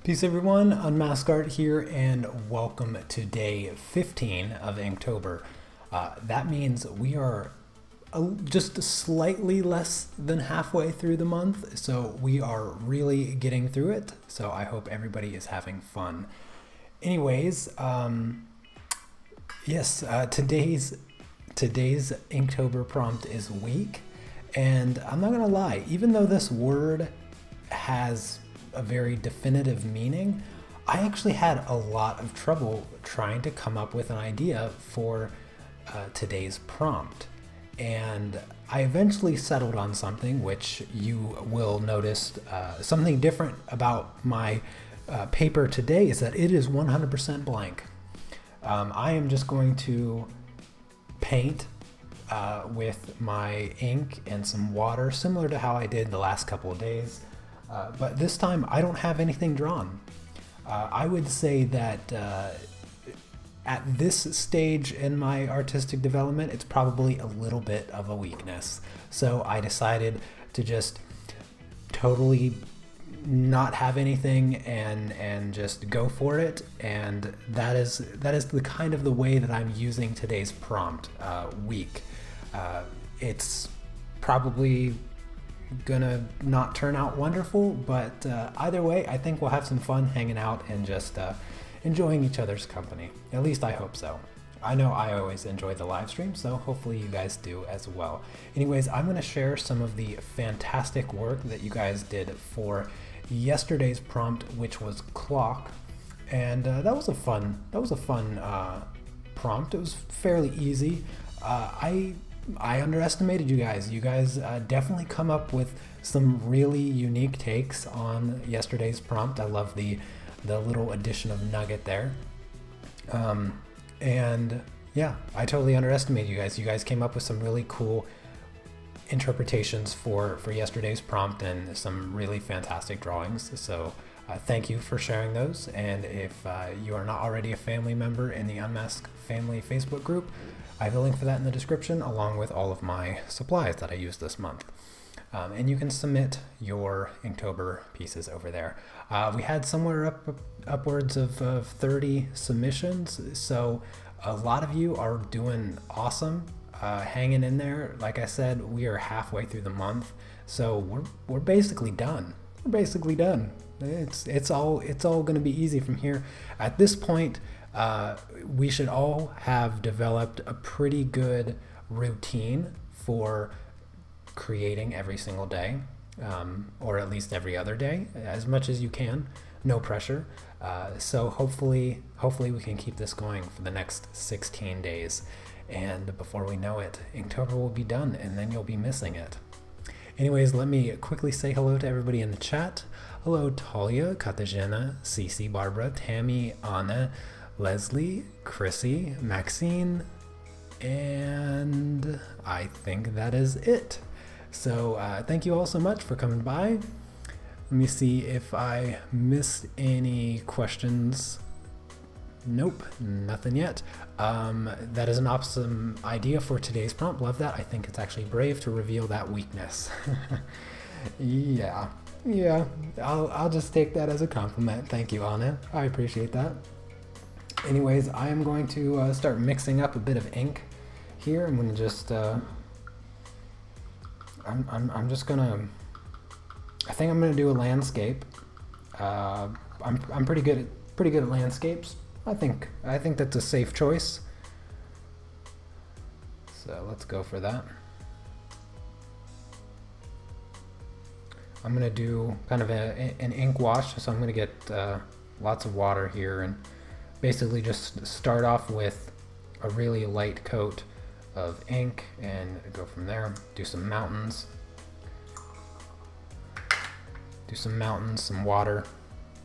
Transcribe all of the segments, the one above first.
Peace everyone, Unmasked here, and welcome to day 15 of Inktober. That means we are just slightly less than halfway through the month, so we are really getting through it, so I hope everybody is having fun. Anyways, today's Inktober prompt is weak, and I'm not gonna lie, even though this word has a very definitive meaning, I actually had a lot of trouble trying to come up with an idea for today's prompt. And I eventually settled on something which you will notice. Something different about my paper today is that it is 100% blank. I am just going to paint with my ink and some water, similar to how I did the last couple of days. But this time I don't have anything drawn. I would say that at this stage in my artistic development, it's probably a little bit of a weakness. So I decided to just totally not have anything and just go for it. And that is the kind of the way that I'm using today's prompt, weak. It's probably gonna not turn out wonderful, but either way, I think we'll have some fun hanging out and just enjoying each other's company. At least I hope so. I know I always enjoy the live stream, so hopefully you guys do as well. Anyways, I'm gonna share some of the fantastic work that you guys did for yesterday's prompt, which was clock, and that was a fun prompt. It was fairly easy. I underestimated you guys. You guys definitely come up with some really unique takes on yesterday's prompt. I love the little addition of nugget there. And yeah, I totally underestimated you guys. You guys came up with some really cool interpretations for yesterday's prompt and some really fantastic drawings. So thank you for sharing those. And if you are not already a family member in the Unmasked Family Facebook group, I have a link for that in the description, along with all of my supplies that I used this month. And you can submit your Inktober pieces over there. We had somewhere upwards of 30 submissions, so a lot of you are doing awesome, hanging in there. Like I said, we are halfway through the month, so we're basically done. We're basically done. It's all going to be easy from here. At this point, we should all have developed a pretty good routine for creating every single day, or at least every other day, as much as you can. No pressure. So hopefully we can keep this going for the next 16 days. And before we know it, Inktober will be done, and then you'll be missing it. Anyways, let me quickly say hello to everybody in the chat. Hello, Talia, Katarzyna, Cece, Barbara, Tammy, Anna, Leslie, Chrissy, Maxine, and I think that is it. So thank you all so much for coming by. Let me see if I missed any questions. Nope, nothing yet. That is an awesome idea for today's prompt. Love that. I think it's actually brave to reveal that weakness. Yeah, I'll just take that as a compliment. Thank you, Anna. I appreciate that. Anyways, I am going to start mixing up a bit of ink here. I'm gonna just I'm just gonna, I think I'm gonna do a landscape. I'm pretty good at landscapes. I think that's a safe choice. So let's go for that. I'm gonna do kind of an ink wash, so I'm gonna get lots of water here and basically just start off with a really light coat of ink and go from there. Do some mountains, some water,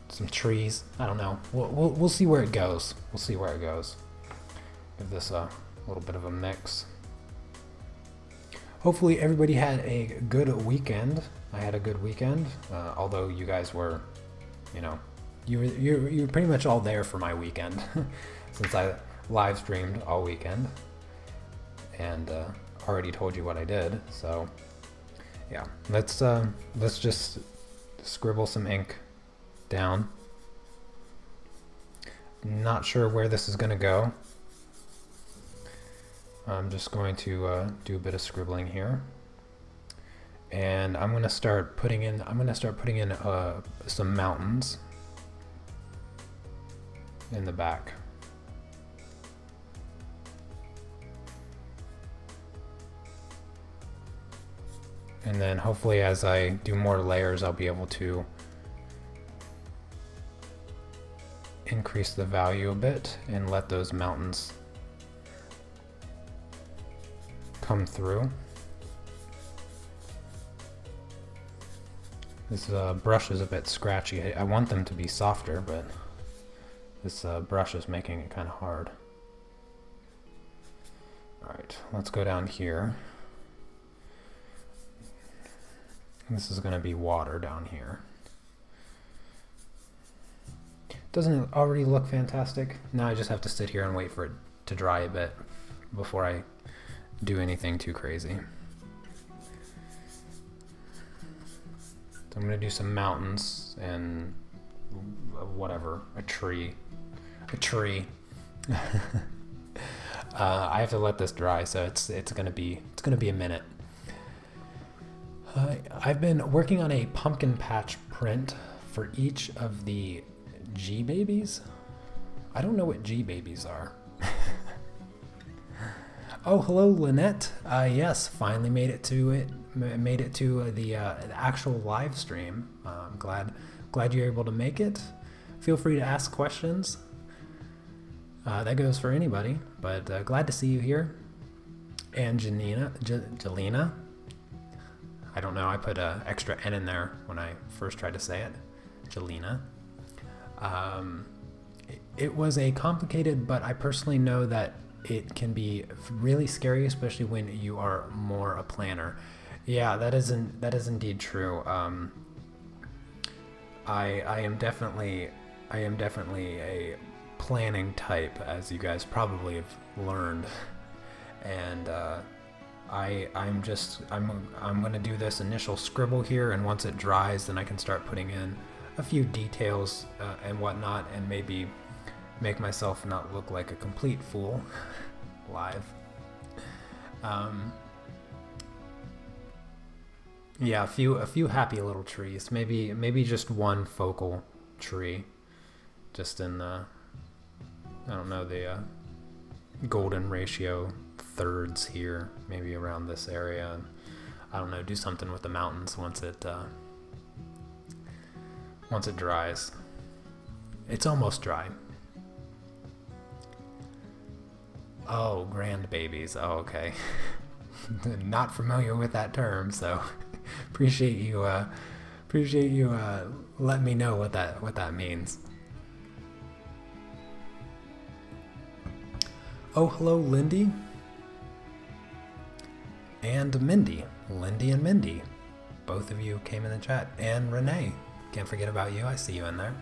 some trees. I don't know. We'll see where it goes. We'll see where it goes. Give this a little bit of a mix. Hopefully everybody had a good weekend. I had a good weekend, although you guys were, you know, you're pretty much all there for my weekend since I live streamed all weekend and already told you what I did. So yeah, let's just scribble some ink down Not sure where this is going to go. I'm just going to do a bit of scribbling here, and I'm going to start putting in some mountains in the back. And then hopefully as I do more layers, I'll be able to increase the value a bit and let those mountains come through. This brush is a bit scratchy. I want them to be softer, but this brush is making it kind of hard. Alright, let's go down here. This is going to be water down here. Doesn't it already look fantastic? Now I just have to sit here and wait for it to dry a bit before I do anything too crazy. So I'm going to do some mountains and whatever, a tree. I have to let this dry, so it's going to be a minute. I've been working on a pumpkin patch print for each of the G babies. I don't know what G babies are. Oh, hello, Lynette. Yes, finally made it to the actual live stream. I'm glad you're able to make it. Feel free to ask questions. That goes for anybody, but glad to see you here. And Jelena. I don't know, I put an extra N in there when I first tried to say it. Jelena. It was a complicated, but I personally know that it can be really scary, especially when you are more a planner. Yeah, that is indeed true. I am definitely a planning type, as you guys probably have learned, and I'm gonna do this initial scribble here, and once it dries, then I can start putting in a few details and whatnot, and maybe make myself not look like a complete fool live. Yeah, a few happy little trees. Maybe just one focal tree, just in the, I don't know, the golden ratio thirds here, maybe around this area. I don't know, do something with the mountains once it dries. It's almost dry. Oh, grand babies. Oh, okay. Not familiar with that term, so appreciate you letting me know what that means. Oh, hello, Lindy. And Mindy. Lindy and Mindy. Both of you came in the chat. And Renee. Can't forget about you. I see you in there.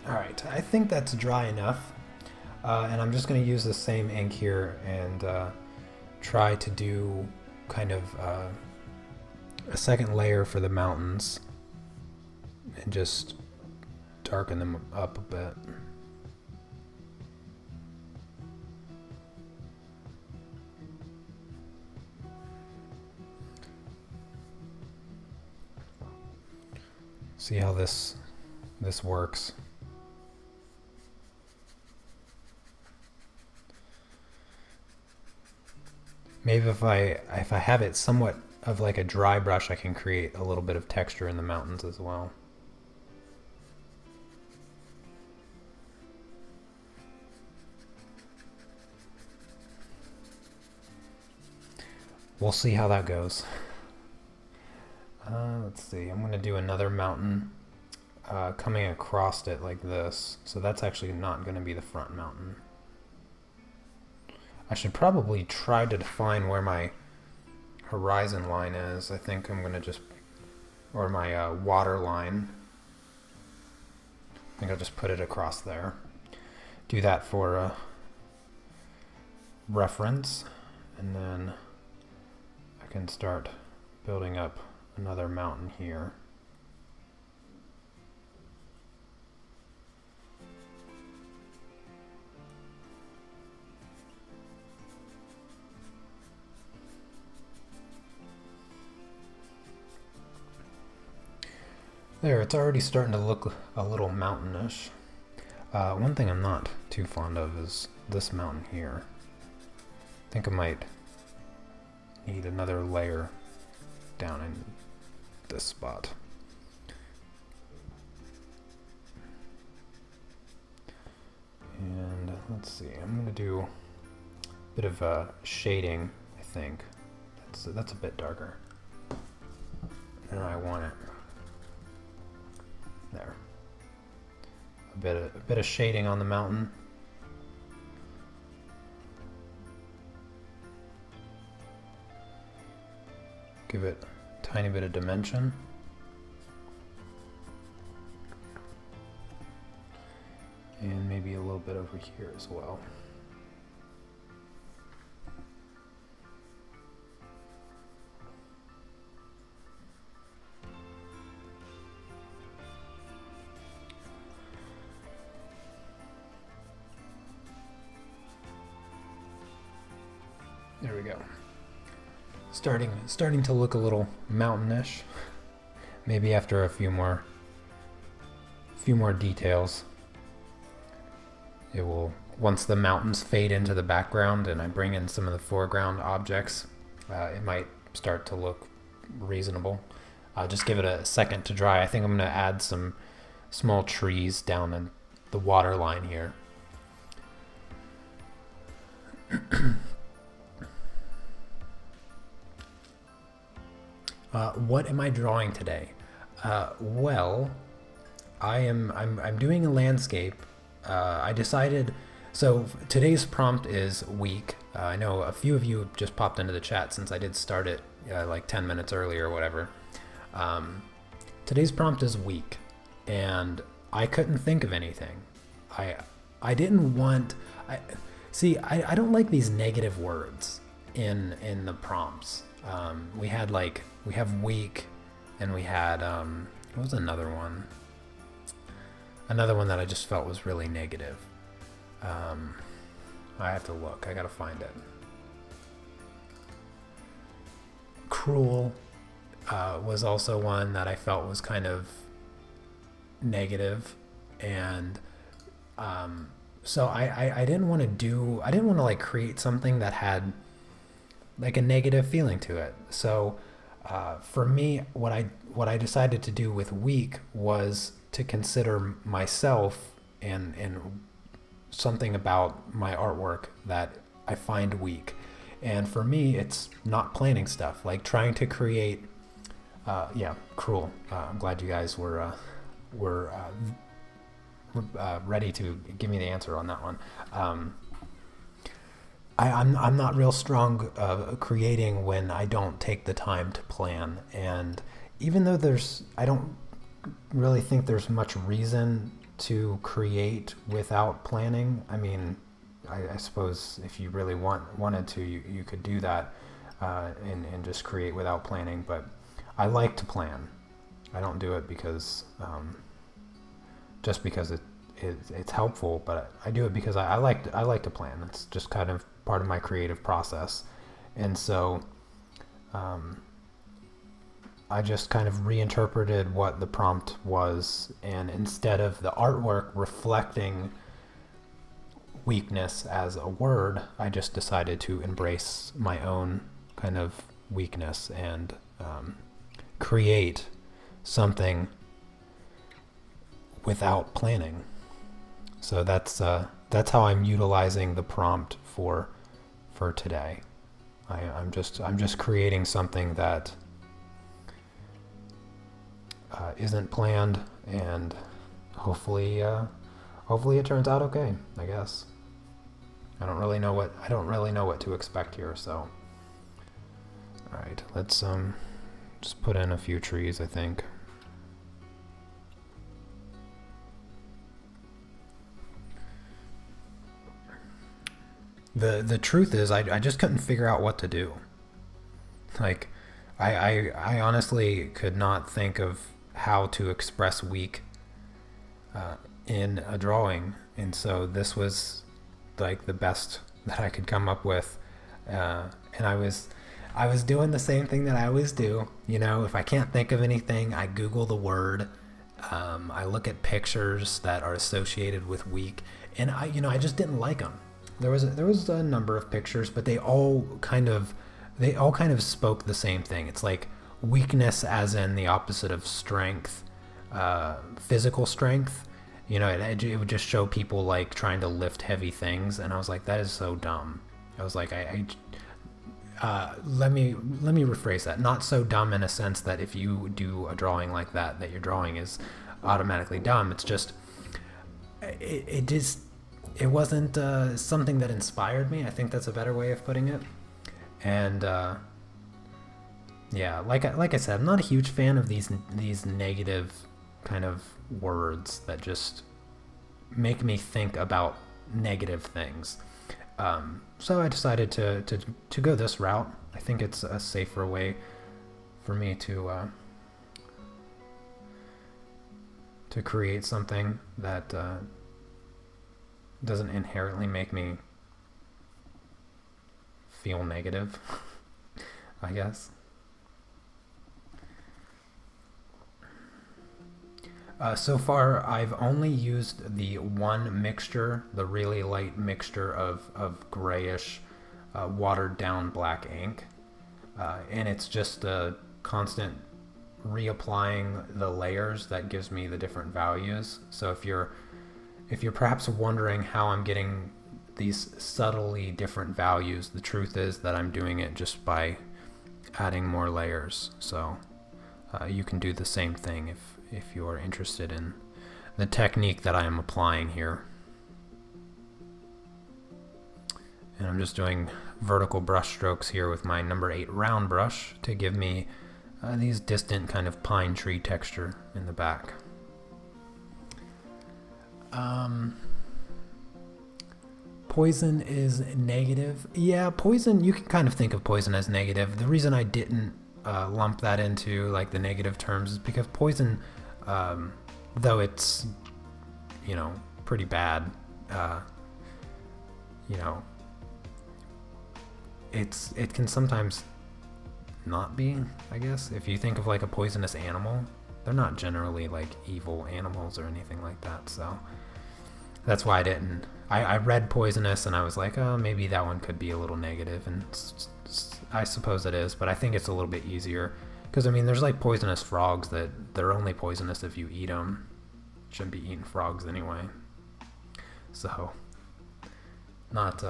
Alright, I think that's dry enough. And I'm just going to use the same ink here and try to do kind of a second layer for the mountains and just darken them up a bit. See how this works. Maybe if I have it somewhat of like a dry brush, I can create a little bit of texture in the mountains as well. We'll see how that goes. Let's see, I'm going to do another mountain coming across it like this. So that's actually not going to be the front mountain. I should probably try to define where my horizon line is. I think I'm going to just, or my water line. I think I'll just put it across there. Do that for reference, and then I can start building up another mountain here. There, it's already starting to look a little mountainish. One thing I'm not too fond of is this mountain here. I think I might need another layer down in this spot. And let's see, I'm going to do a bit of shading, I think. That's a bit darker. And I want it there. A bit of shading on the mountain. Give it a tiny bit of dimension. And maybe a little bit over here as well. There we go. Starting to look a little mountainish. Maybe after a few more details, it will, once the mountains fade into the background and I bring in some of the foreground objects, it might start to look reasonable. Just give it a second to dry. I think I'm going to add some small trees down in the water line here. What am I drawing today? Well, I'm doing a landscape. I decided, so today's prompt is week. I know a few of you just popped into the chat since I did start it like 10 minutes earlier or whatever. Today's prompt is week, and I couldn't think of anything. I didn't want, I don't like these negative words in the prompts. We have week, and we had, what was another one? Another one that I just felt was really negative. I have to look, I gotta find it. Cruel was also one that I felt was kind of negative, and so I didn't want to like create something that had like a negative feeling to it. So for me, what I decided to do with week was to consider myself and something about my artwork that I find weak. And for me, it's not planning stuff, like trying to create, yeah, Cruel. I'm glad you guys were ready to give me the answer on that one. I'm not real strong creating when I don't take the time to plan. And even though I don't really think there's much reason to create without planning. I mean, I suppose if you really wanted to, you could do that and just create without planning. But I like to plan. I don't do it because just because it's helpful, but I do it because I like to plan. It's just kind of part of my creative process. And so I just kind of reinterpreted what the prompt was, and instead of the artwork reflecting weakness as a word, I just decided to embrace my own kind of weakness and create something without planning. So that's how I'm utilizing the prompt for today. I'm just creating something that isn't planned, and hopefully it turns out okay, I guess. I don't really know what to expect here, so all right, let's just put in a few trees, I think. The truth is I just couldn't figure out what to do. Like I honestly could not think of how to express weak in a drawing, and so this was like the best that I could come up with, and I was doing the same thing that I always do. You know, if I can't think of anything, I Google the word, I look at pictures that are associated with week, and I just didn't like them. There was a number of pictures, but they all kind of spoke the same thing. It's like weakness, as in the opposite of strength, physical strength. It would just show people like trying to lift heavy things, and I was like, that is so dumb. I was like, let me rephrase that. Not so dumb in a sense that if you do a drawing like that, that your drawing is automatically dumb. It's just, it wasn't something that inspired me. I think that's a better way of putting it. And yeah, like I said, I'm not a huge fan of these negative kind of words that just make me think about negative things. So I decided to go this route. I think it's a safer way for me to create something that doesn't inherently make me feel negative, I guess. So far, I've only used the one mixture, the really light mixture of grayish, watered down black ink. And it's just a constant reapplying the layers that gives me the different values. So if you're perhaps wondering how I'm getting these subtly different values, the truth is that I'm doing it just by adding more layers. So you can do the same thing if you're interested in the technique that I am applying here. And I'm just doing vertical brush strokes here with my number 8 round brush to give me these distant kind of pine tree texture in the back. Poison is negative. Yeah, poison, you can kind of think of poison as negative. The reason I didn't lump that into like the negative terms is because poison, though it's, pretty bad, it can sometimes not be, I guess. If you think of like a poisonous animal, they're not generally like evil animals or anything like that. So that's why I didn't. I read poisonous and I was like, oh, maybe that one could be a little negative, and I suppose it is, but I think it's a little bit easier because, I mean, there's like poisonous frogs that they're only poisonous if you eat them. Shouldn't be eating frogs anyway. So not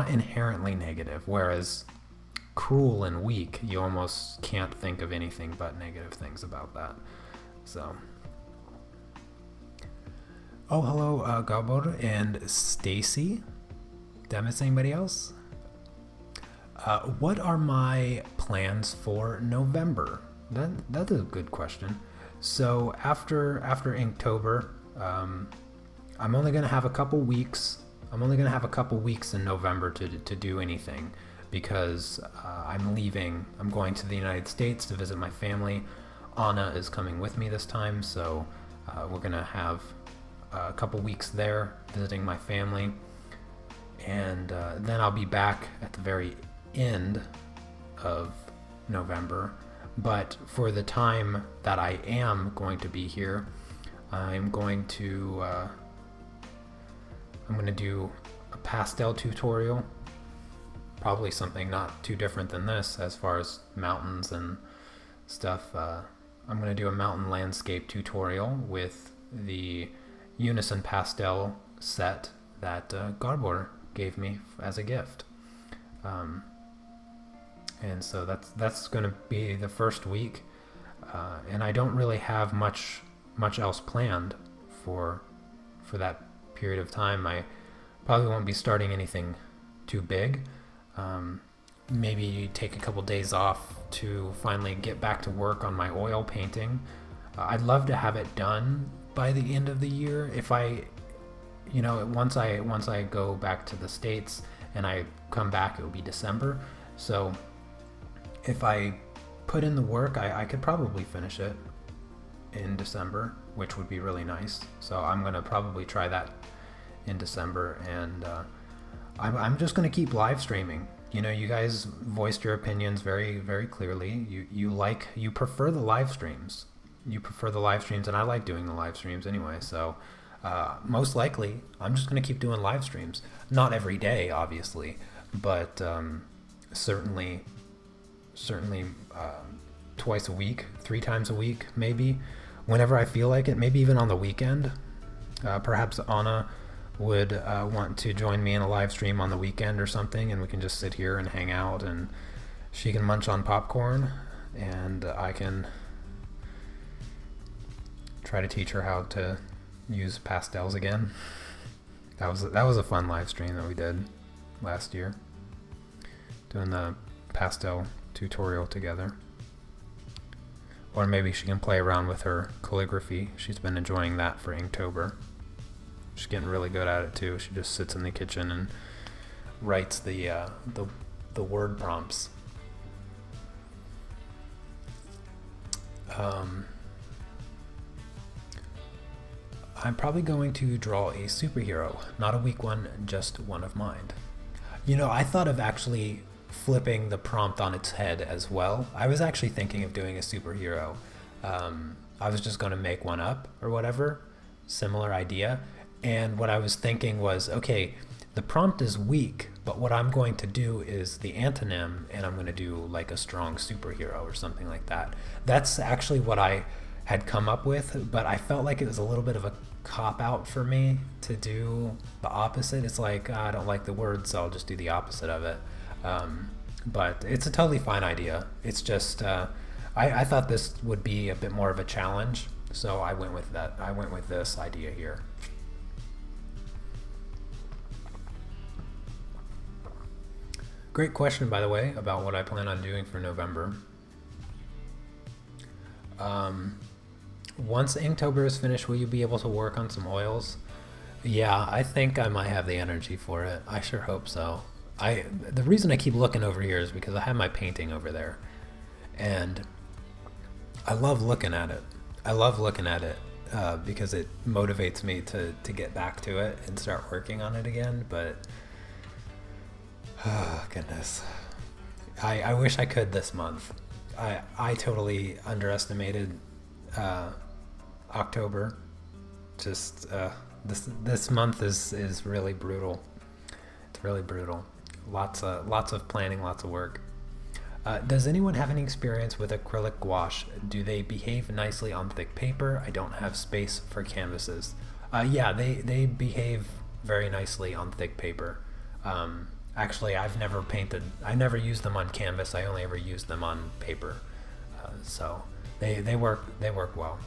inherently negative, whereas cruel and weak, you almost can't think of anything but negative things about that. So, oh, hello, Gabor and Stacy. Did I miss anybody else? What are my plans for November? That is a good question. So after Inktober, I'm only gonna have a couple weeks. I'm only gonna have a couple weeks in November to do anything, because I'm leaving. I'm going to the United States to visit my family. Anna is coming with me this time, so we're gonna have a couple weeks there visiting my family, and then I'll be back at the very end of November. But for the time that I am going to be here, I'm going to do a pastel tutorial, probably something not too different than this as far as mountains and stuff. I'm going to do a mountain landscape tutorial with the Unison pastel set that Garbor gave me as a gift. And so that's going to be the first week, and I don't really have much else planned for that period of time. I probably won't be starting anything too big. Maybe take a couple days off to finally get back to work on my oil painting. I'd love to have it done by the end of the year. If I, once I go back to the States and I come back, it will be December. So if I put in the work, I could probably finish it in December, which would be really nice. So I'm going to probably try that in December, and I'm just going to keep live streaming. You guys voiced your opinions very, very clearly. You prefer the live streams. you prefer the live streams, and I like doing the live streams anyway. So most likely, I'm just going to keep doing live streams. Not every day, obviously, but certainly twice a week, 3 times a week, maybe, whenever I feel like it. Maybe even on the weekend. Perhaps Anna would want to join me in a live stream on the weekend or something, and we can just sit here and hang out, and she can munch on popcorn, and I can try to teach her how to use pastels again. That was a fun live stream that we did last year, doing the pastel tutorial together. Or maybe she can play around with her calligraphy. She's been enjoying that for Inktober. She's getting really good at it too. She just sits in the kitchen and writes the word prompts. I'm probably going to draw a superhero, not a weak one, just one of mine. You know, I thought of actually flipping the prompt on its head as well. I was actually thinking of doing a superhero. I was just going to make one up or whatever, similar idea. And what I was thinking was, okay, the prompt is weak, but what I'm going to do is the antonym, and I'm going to do like a strong superhero or something like that. That's actually what I had come up with, but I felt like it was a little bit of a cop-out for me to do the opposite. It's like, I don't like the word, so I'll just do the opposite of it. But it's a totally fine idea. It's just, I thought this would be a bit more of a challenge, so I went with that. I went with this idea here. Great question, by the way, about what I plan on doing for November. Once Inktober is finished, will you be able to work on some oils? Yeah, I think I might have the energy for it. I sure hope so. The reason I keep looking over here is because I have my painting over there, and I love looking at it. I love looking at it because it motivates me to get back to it and start working on it again, but oh goodness, I wish I could this month. I totally underestimated October. Just this month is really brutal. It's really brutal. Lots of planning, lots of work. Does anyone have any experience with acrylic gouache? Do they behave nicely on thick paper? I don't have space for canvases. Yeah, they behave very nicely on thick paper. Actually, I never used them on canvas. I only ever used them on paper. So they work well.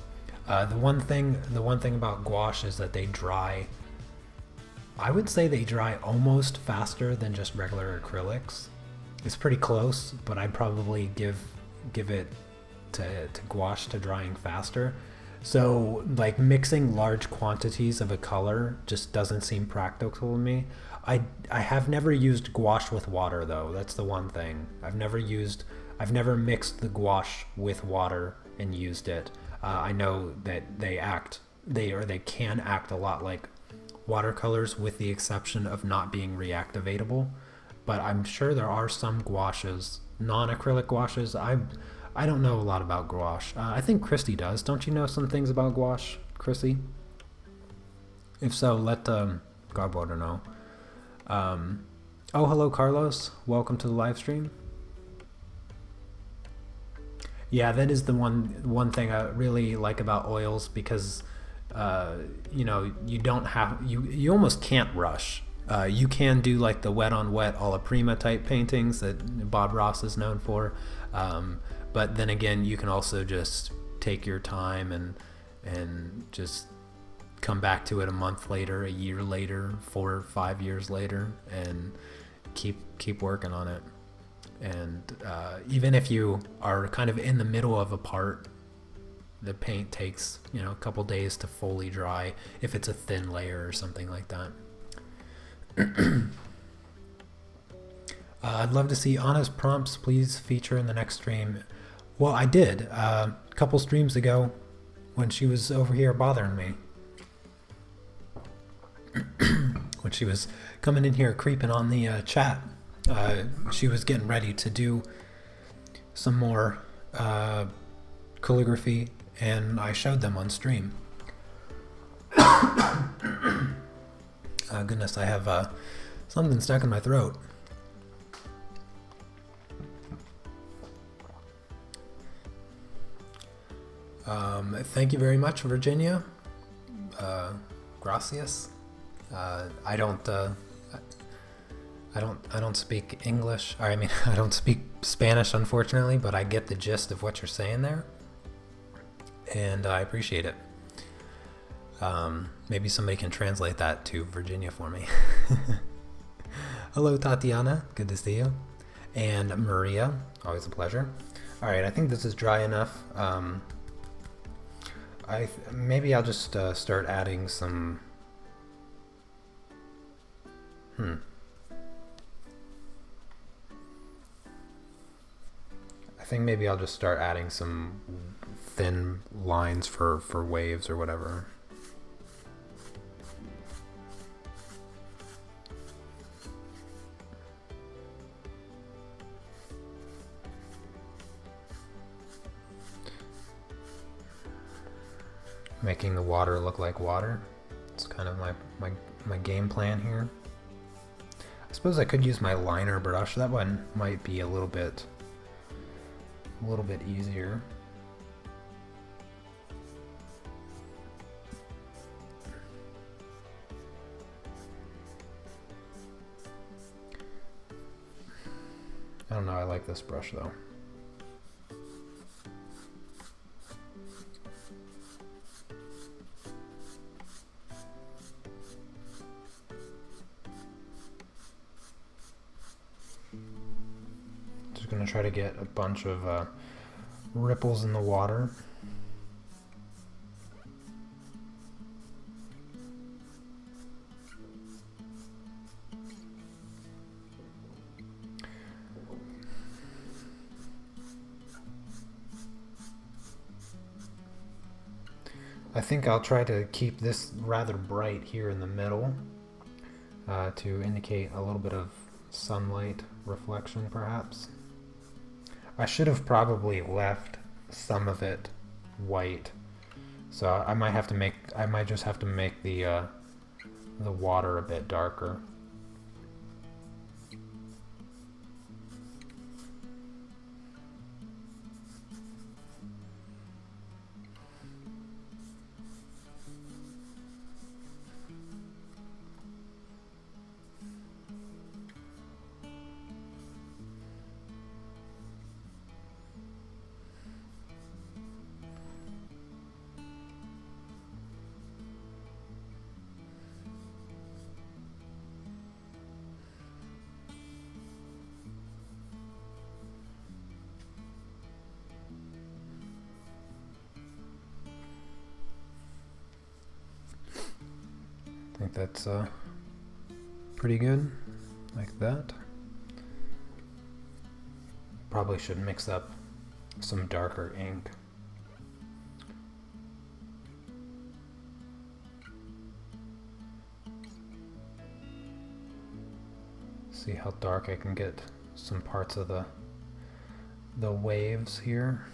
The one thing about gouache is that they dry. I would say they dry almost faster than just regular acrylics. It's pretty close, but I'd probably give it to gouache to drying faster. So like mixing large quantities of a color just doesn't seem practical to me. I have never used gouache with water though. That's the one thing. I've never mixed the gouache with water and used it. I know that they can act a lot like watercolors, with the exception of not being reactivatable. But I'm sure there are some gouaches, non-acrylic gouaches. I don't know a lot about gouache. I think Christy does. Don't you know some things about gouache, Chrissy? If so, let Godwater know. Oh, hello, Carlos. Welcome to the live stream. Yeah, that is the one thing I really like about oils, because you know, you almost can't rush. You can do like the wet on wet alla prima type paintings that Bob Ross is known for, but then again, you can also just take your time and just come back to it a month later, a year later, 4 or 5 years later, and keep working on it. And even if you are kind of in the middle of a part, the paint takes, you know, a couple days to fully dry if it's a thin layer or something like that. I'd love to see Anna's prompts please feature in the next stream. Well, I did a couple streams ago when she was over here bothering me. When she was coming in here creeping on the chat. She was getting ready to do some more calligraphy, and I showed them on stream. Goodness, I have something stuck in my throat. Thank you very much, Virginia. Gracias. I don't speak English. I mean, I don't speak Spanish, unfortunately, but I get the gist of what you're saying there, and I appreciate it. Maybe somebody can translate that to Virginia for me. Hello, Tatiana. Good to see you. And Maria. Always a pleasure. All right, I think this is dry enough. Maybe I'll just start adding some... I think maybe I'll just start adding some thin lines for waves or whatever. Making the water look like water. It's kind of my game plan here. I suppose I could use my liner brush. That one might be a little bit easier. I don't know, I like this brush though. Going to try to get a bunch of ripples in the water. I think I'll try to keep this rather bright here in the middle to indicate a little bit of sunlight reflection, perhaps. I should have probably left some of it white, so I might just have to make the water a bit darker. I think that's pretty good, like that. Probably should mix up some darker ink. See how dark I can get some parts of the waves here.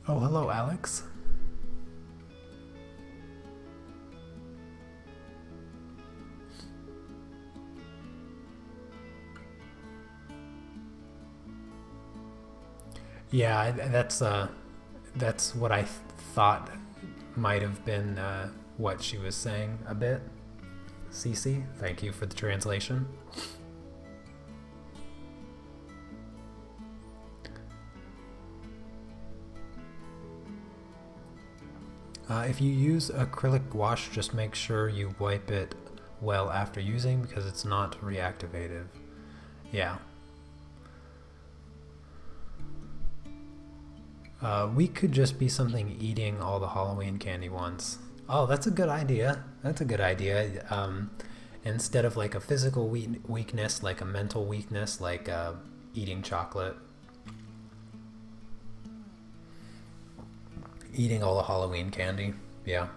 Oh, hello, Alex. Yeah, that's what I thought might have been what she was saying a bit. Cece, thank you for the translation. If you use acrylic wash, just make sure you wipe it well after using because it's not reactivative. Yeah. We could just be something eating all the Halloween candy once. Oh, that's a good idea. That's a good idea. Instead of like a physical weakness, like a mental weakness, like eating chocolate, eating all the Halloween candy. Yeah,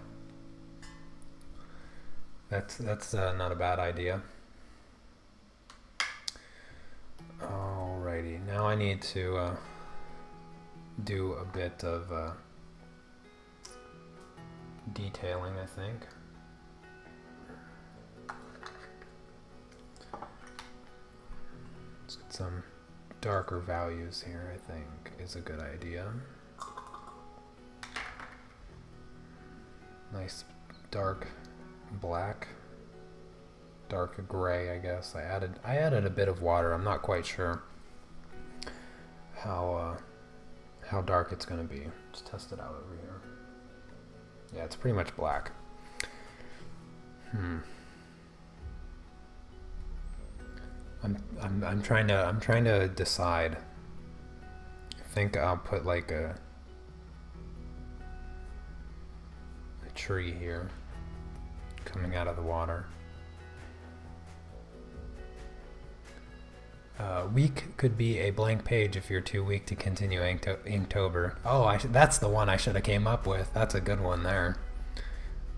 that's not a bad idea. Alrighty, now I need to do a bit of detailing, I think. Let's get some darker values here, I think, is a good idea. Nice dark black, dark gray, I guess. I added a bit of water. I'm not quite sure how dark it's going to be. Let's test it out over here. Yeah, it's pretty much black. I'm trying to decide. I think I'll put like a tree here coming out of the water. Week could be a blank page if you're too weak to continue Inktober. Oh, that's the one I should have came up with. That's a good one there.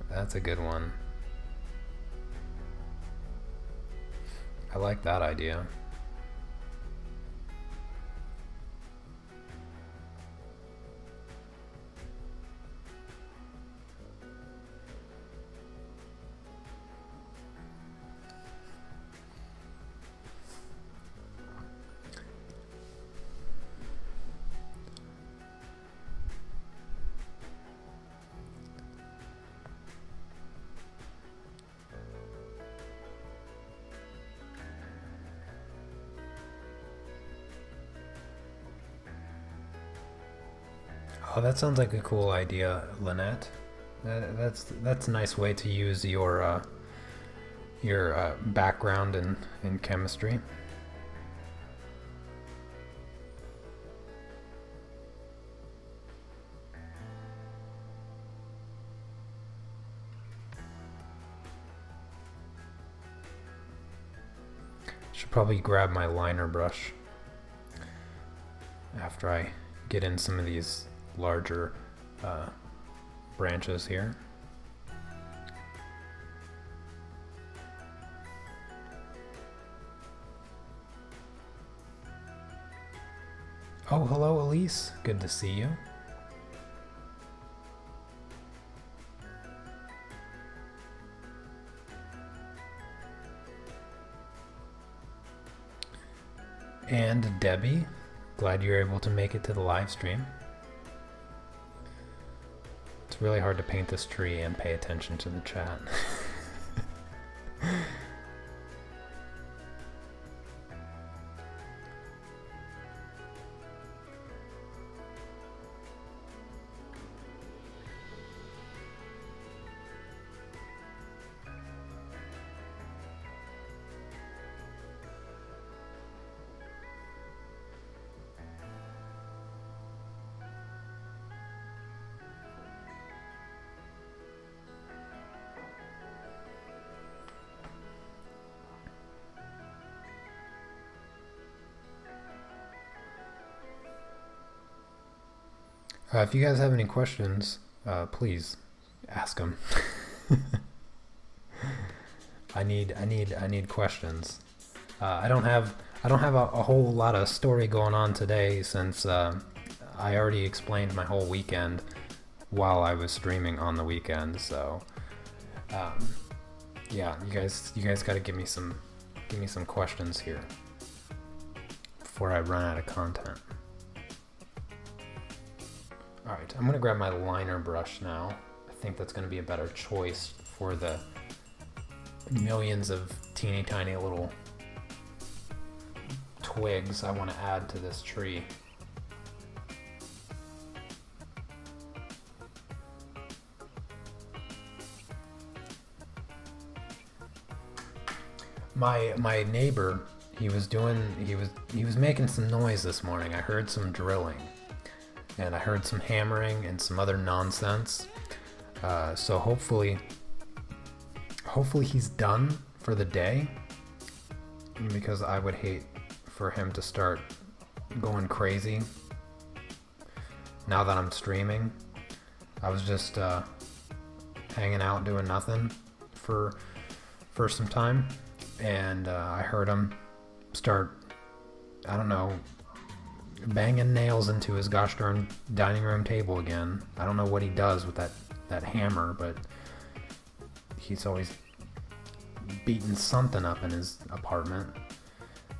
That's a good one. I like that idea. Oh, that sounds like a cool idea, Lynette. That's a nice way to use your background in chemistry. Should probably grab my liner brush after I get in some of these larger branches here. Oh, hello Elise, good to see you. And Debbie, glad you're able to make it to the live stream. It's really hard to paint this tree and pay attention to the chat. If you guys have any questions, please ask them. I need questions. I don't have a whole lot of story going on today since I already explained my whole weekend while I was streaming on the weekend. So yeah, you guys got to give me some questions here before I run out of content. Alright, I'm going to grab my liner brush now. I think that's going to be a better choice for the millions of teeny tiny little twigs I want to add to this tree. My neighbor, he was making some noise this morning. I heard some drilling. And I heard some hammering and some other nonsense. So hopefully he's done for the day, because I would hate for him to start going crazy now that I'm streaming. I was just hanging out doing nothing for some time, and I heard him start, I don't know, banging nails into his gosh darn dining room table again. I don't know what he does with that hammer, but he's always beating something up in his apartment.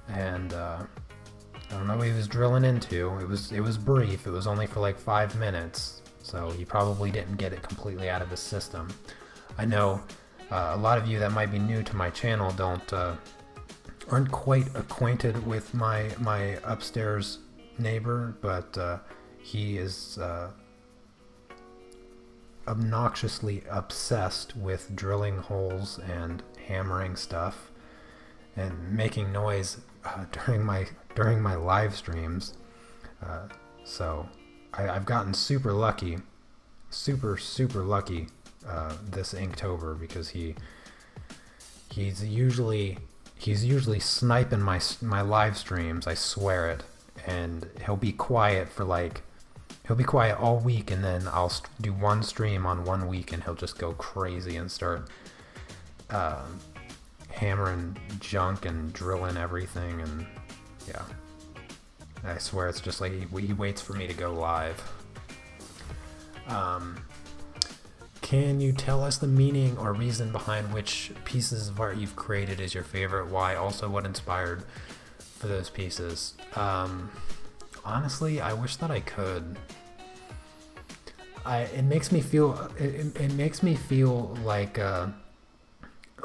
And I don't know what he was drilling into. It was brief. It was only for like 5 minutes, so he probably didn't get it completely out of his system. I know a lot of you that might be new to my channel aren't quite acquainted with my upstairs neighbor, but he is obnoxiously obsessed with drilling holes and hammering stuff and making noise during my live streams. So I've gotten super lucky, super lucky this Inktober, because he's usually sniping my live streams. I swear it. And he'll be quiet all week, and then I'll do one stream on 1 week and he'll just go crazy and start hammering junk and drilling everything. And yeah, I swear it's just like he waits for me to go live. Can you tell us the meaning or reason behind which pieces of art you've created is your favorite? Why? Also, what inspired for those pieces? Honestly, I wish that I could. It makes me feel like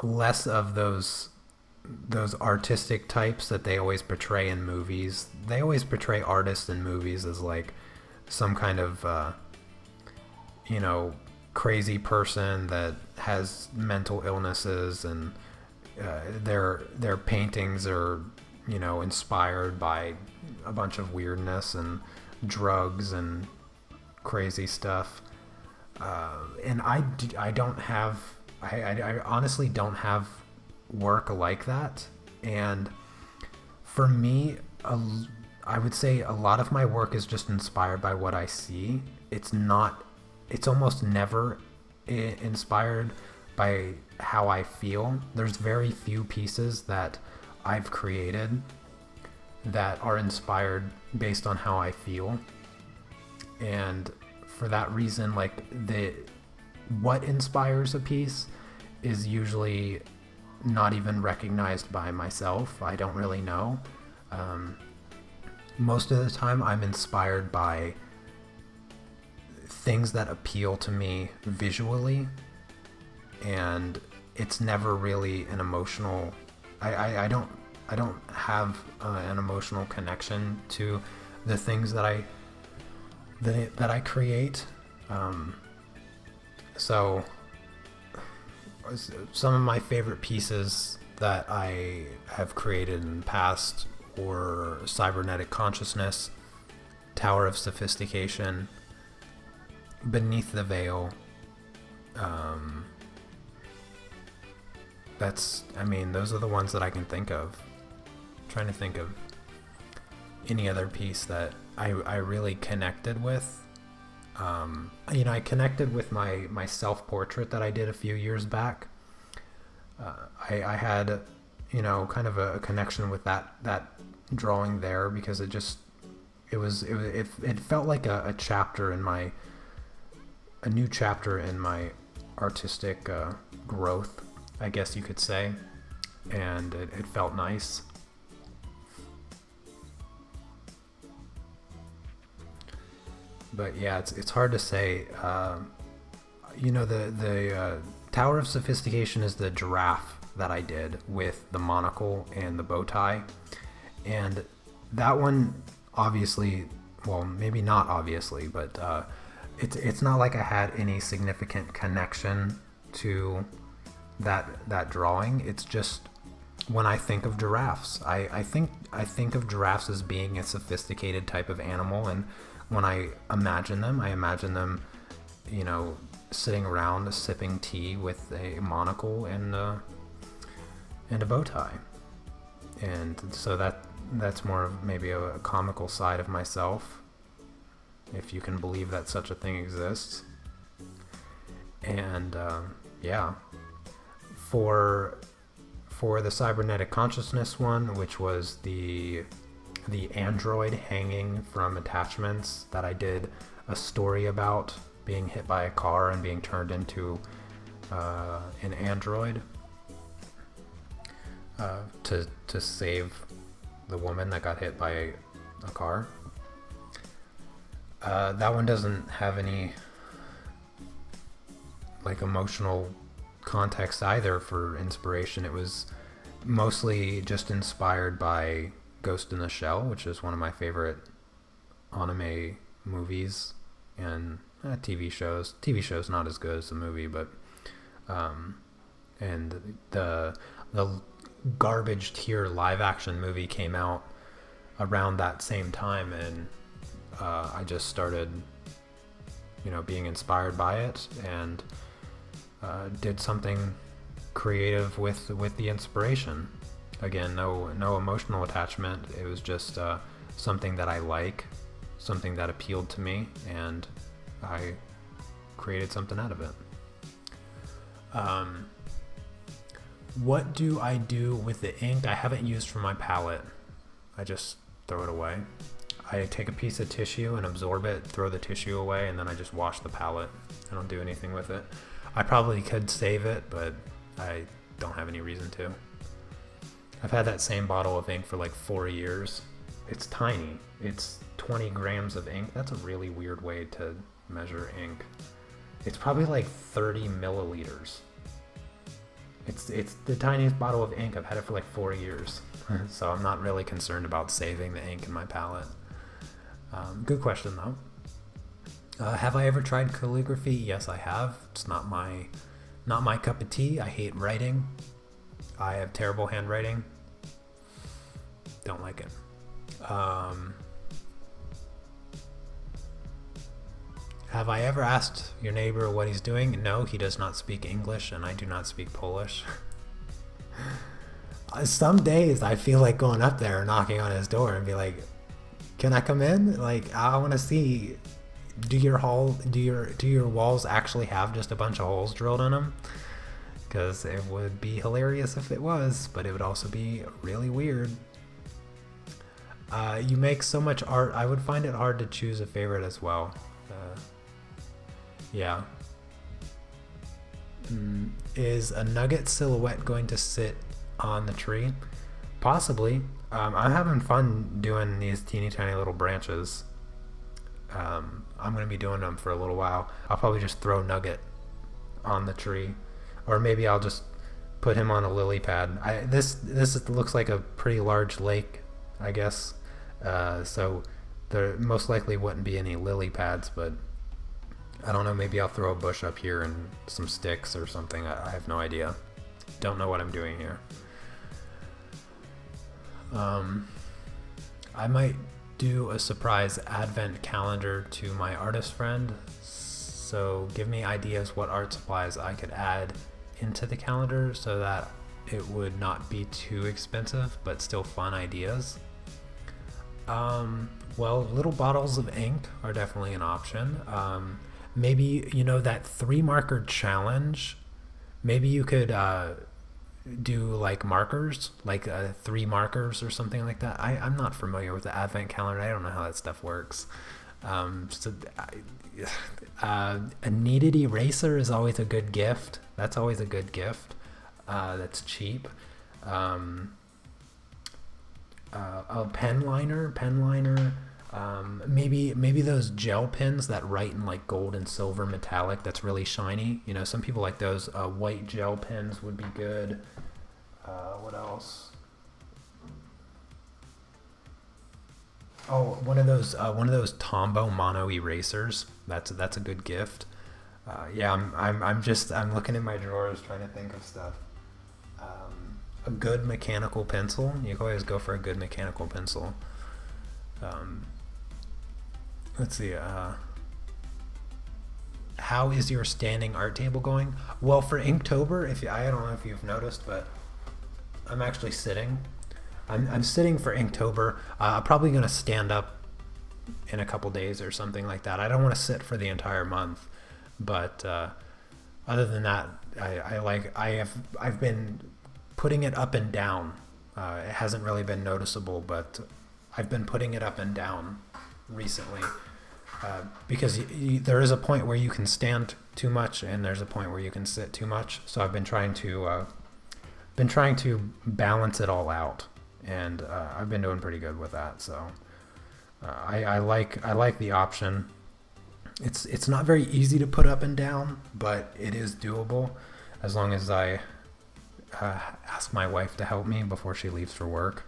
less of those artistic types that they always portray in movies. They always portray artists in movies as like some kind of crazy person that has mental illnesses, and their paintings are inspired by a bunch of weirdness and drugs and crazy stuff. And I honestly don't have work like that. And for me, I would say a lot of my work is just inspired by what I see. It's almost never inspired by how I feel. There's very few pieces that I've created that are inspired based on how I feel. And for that reason, like what inspires a piece is usually not even recognized by myself. I don't really know. Most of the time I'm inspired by things that appeal to me visually, and it's never really an emotional, I don't have an emotional connection to the things that I create. So some of my favorite pieces that I have created in the past were Cybernetic Consciousness, Tower of Sophistication, Beneath the Veil. Those are the ones that I can think of. I'm trying to think of any other piece that I really connected with. I connected with my self-portrait that I did a few years back. I had, kind of a connection with that drawing there, because it felt like a chapter in a new chapter in my artistic growth, I guess you could say, and it felt nice. But yeah, it's hard to say. The Tower of Sophistication is the giraffe that I did with the monocle and the bow tie, and that one, obviously, well, maybe not obviously, but it's not like I had any significant connection to that drawing. It's just, when I think of giraffes, I think of giraffes as being a sophisticated type of animal, and when I imagine them, sitting around sipping tea with a monocle and a bow tie. And so that's more of maybe a comical side of myself, if you can believe that such a thing exists. And yeah, for the cybernetic consciousness one, which was the android hanging from attachments that I did a story about, being hit by a car and being turned into an android to save the woman that got hit by a car. That one doesn't have any like emotional context either for inspiration. It was mostly just inspired by Ghost in the Shell, which is one of my favorite anime movies and TV shows. TV show's not as good as the movie, but and the garbage tier live action movie came out around that same time, and I just started, you know, being inspired by it, and did something creative with the inspiration. Again, no emotional attachment. It was just something that I like, something that appealed to me, and I created something out of it. What do I do with the ink I haven't used for my palette? I just throw it away. I take a piece of tissue and absorb it, throw the tissue away, and then I just wash the palette. I don't do anything with it. I probably could save it, but I don't have any reason to. I've had that same bottle of ink for like 4 years. It's tiny. It's 20 grams of ink. That's a really weird way to measure ink. It's probably like 30 milliliters. It's the tiniest bottle of ink. I've had it for like 4 years. So I'm not really concerned about saving the ink in my palette. Good question though. Have I ever tried calligraphy? Yes, I have. It's not my cup of tea. I hate writing. I have terrible handwriting. Don't like it. Have I ever asked your neighbor what he's doing? No, he does not speak English, and I do not speak Polish. Some days I feel like going up there and knocking on his door and be like, "Can I come in? Like, I want to see. Do your walls actually have just a bunch of holes drilled in them?" Because it would be hilarious if it was, but it would also be really weird. You make so much art. I would find it hard to choose a favorite as well. Yeah. Is a nugget silhouette going to sit on the tree? Possibly. I'm having fun doing these teeny tiny little branches. I'm going to be doing them for a little while. I'll probably just throw Nugget on the tree, or maybe I'll just put him on a lily pad. This looks like a pretty large lake, I guess. So there most likely wouldn't be any lily pads, but I don't know, maybe I'll throw a bush up here and some sticks or something. I have no idea. Don't know what I'm doing here. I might do a surprise advent calendar to my artist friend, so give me ideas what art supplies I could add into the calendar so that it would not be too expensive but still fun ideas. Well, little bottles of ink are definitely an option. Maybe, you know, that 3 marker challenge, maybe you could do like markers, like 3 markers or something like that. I'm not familiar with the advent calendar. I don't know how that stuff works. A kneaded eraser is always a good gift. That's always a good gift. That's cheap. A pen liner. Maybe those gel pens that write in like gold and silver metallic that's really shiny. You know, some people like those. White gel pens would be good. What else? Oh, one of those Tombow mono erasers. That's a good gift. Yeah, I'm looking in my drawers trying to think of stuff. A good mechanical pencil. You can always go for a good mechanical pencil. Let's see. How is your standing art table going? Well, for Inktober, I don't know if you've noticed, but I'm actually sitting. I'm sitting for Inktober. I'm probably going to stand up in a couple days or something like that. I don't want to sit for the entire month, but other than that, I've been putting it up and down. It hasn't really been noticeable, but I've been putting it up and down recently because there is a point where you can stand too much, and there's a point where you can sit too much. So I've been trying to balance it all out, and I've been doing pretty good with that. So I like the option. It's not very easy to put up and down, but it is doable as long as I ask my wife to help me before she leaves for work.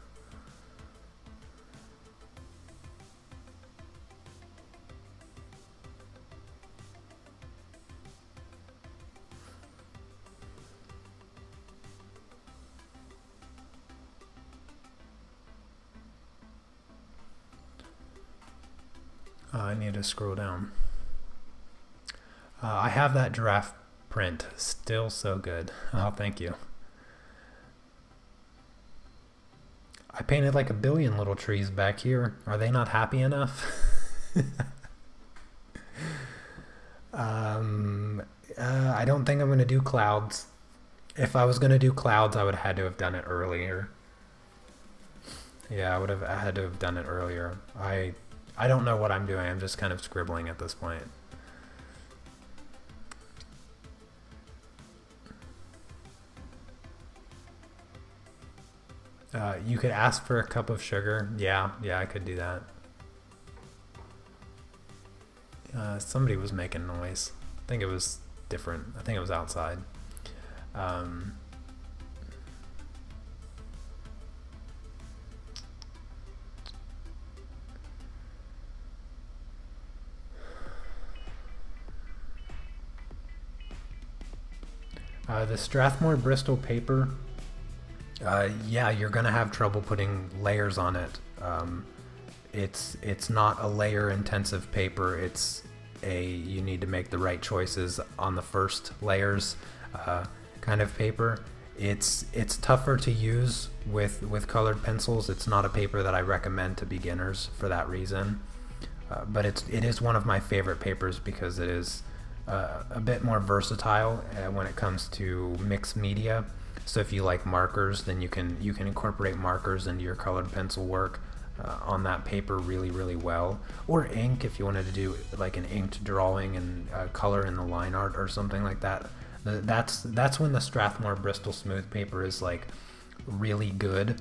I need to scroll down. I have that giraffe print. Still so good. Oh, thank you. I painted like 1 billion little trees back here. Are they not happy enough? I don't think I'm going to do clouds. If I was going to do clouds, I would have had to have done it earlier. Yeah, I had to have done it earlier. I don't know what I'm doing. I'm just kind of scribbling at this point. You could ask for a cup of sugar. Yeah, I could do that. Somebody was making noise. I think it was different. I think it was outside. The Strathmore Bristol paper, yeah, you're gonna have trouble putting layers on it. It's not a layer intensive paper. You need to make the right choices on the first layers kind of paper. It's tougher to use with colored pencils. It's not a paper that I recommend to beginners for that reason. But it is one of my favorite papers because it is a bit more versatile when it comes to mixed media. So if you like markers, then you can incorporate markers into your colored pencil work on that paper really well. Or ink if you wanted to do like an inked drawing and color in the line art or something like that. That's when the Strathmore Bristol smooth paper is like really good.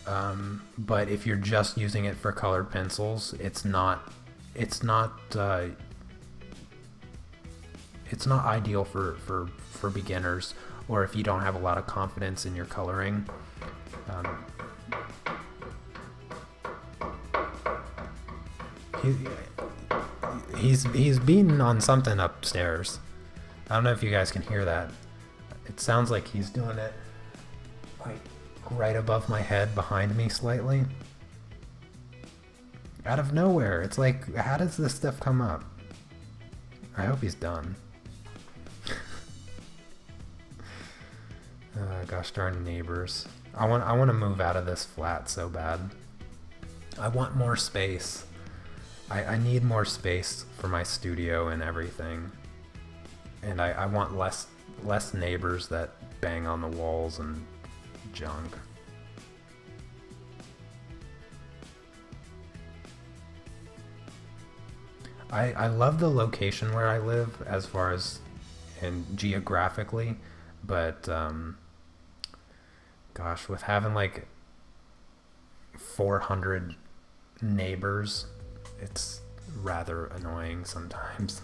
But if you're just using it for colored pencils, it's not ideal for beginners, or if you don't have a lot of confidence in your coloring. He's beating on something upstairs. I don't know if you guys can hear that. It sounds like he's doing it like right above my head, behind me slightly. Out of nowhere. It's like, how does this stuff come up? I hope he's done. Gosh darn neighbors. I want to move out of this flat so bad. I want more space. I need more space for my studio and everything. And I want less neighbors that bang on the walls and junk. I love the location where I live as far as geographically, but gosh, with having like 400 neighbors, it's rather annoying sometimes.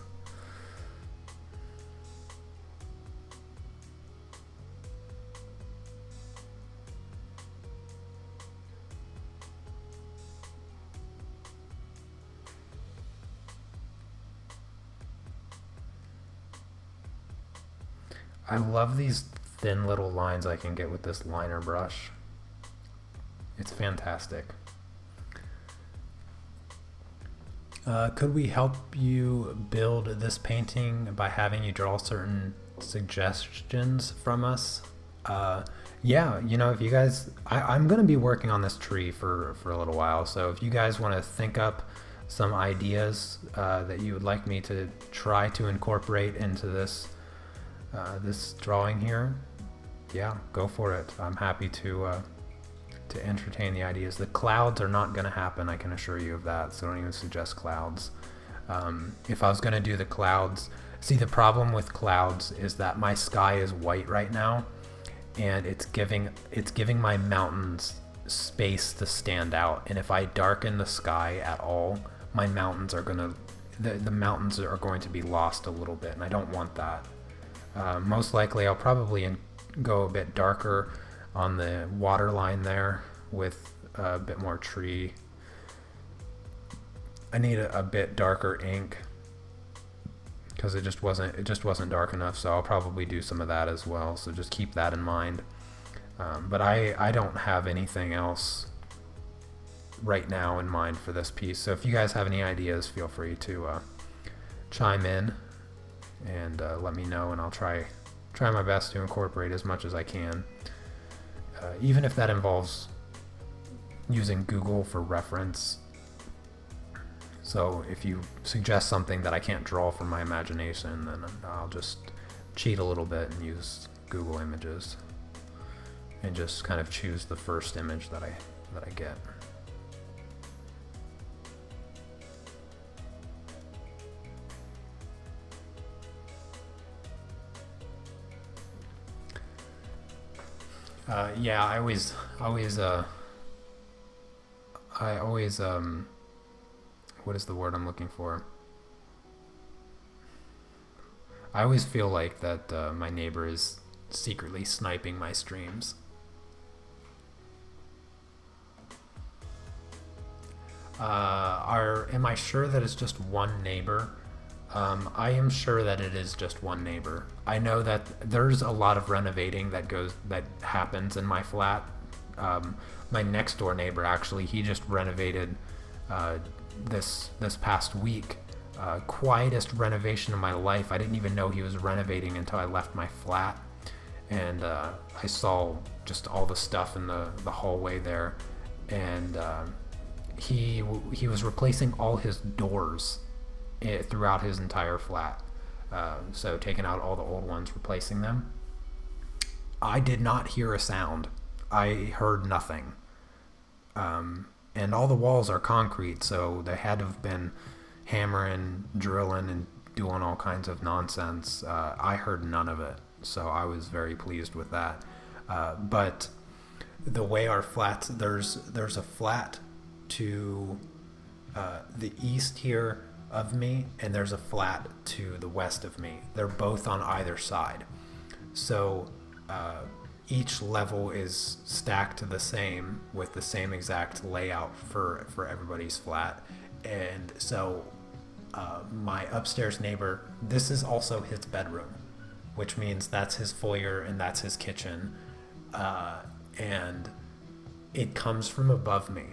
I love these thin little lines I can get with this liner brush. It's fantastic. Could we help you build this painting by having you draw certain suggestions from us? Yeah, you know, if you guys, I'm going to be working on this tree for a little while. So if you guys want to think up some ideas that you would like me to try to incorporate into this this drawing here, yeah, go for it. I'm happy to entertain the ideas. The clouds are not going to happen, I can assure you of that. So don't even suggest clouds. If I was going to do the clouds, see, the problem with clouds is that my sky is white right now, and it's giving my mountains space to stand out. And if I darken the sky at all, my mountains are gonna the mountains are going to be lost a little bit, and I don't want that. Most likely I'll probably go a bit darker on the water line there with a bit more tree. I need a bit darker ink because it just wasn't dark enough, so I'll probably do some of that as well, so just keep that in mind. But I don't have anything else right now in mind for this piece, so if you guys have any ideas, feel free to chime in and let me know, and I'll try my best to incorporate as much as I can, even if that involves using Google for reference. So if you suggest something that I can't draw from my imagination, then I'll just cheat a little bit and use Google Images and just kind of choose the first image that I get. Yeah, I always what is the word I'm looking for? I always feel like that my neighbor is secretly sniping my streams. Am I sure that it's just one neighbor? I am sure that it is just one neighbor. I know that there's a lot of renovating that happens in my flat. My next door neighbor, actually, he just renovated this past week. Quietest renovation of my life. I didn't even know he was renovating until I left my flat, and I saw just all the stuff in the hallway there, and he was replacing all his doors throughout his entire flat. So taking out all the old ones, replacing them. I did not hear a sound. I heard nothing. And all the walls are concrete, so they had to have been hammering, drilling, and doing all kinds of nonsense. I heard none of it, so I was very pleased with that. But the way our flats, there's a flat to the east here of me, and there's a flat to the west of me. They're both on either side. So each level is stacked the same with the same exact layout for everybody's flat. And so my upstairs neighbor, this is also his bedroom, which means that's his foyer and that's his kitchen. And it comes from above me.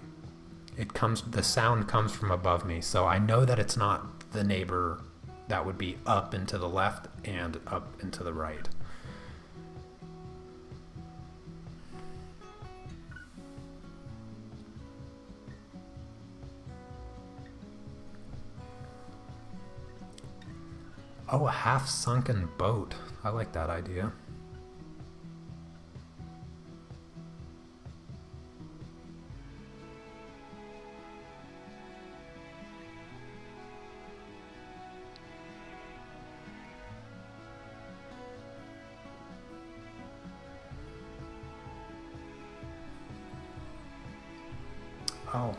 The sound comes from above me, so I know that it's not the neighbor that would be up and to the left and up and to the right. Oh, a half-sunken boat. I like that idea. Oh,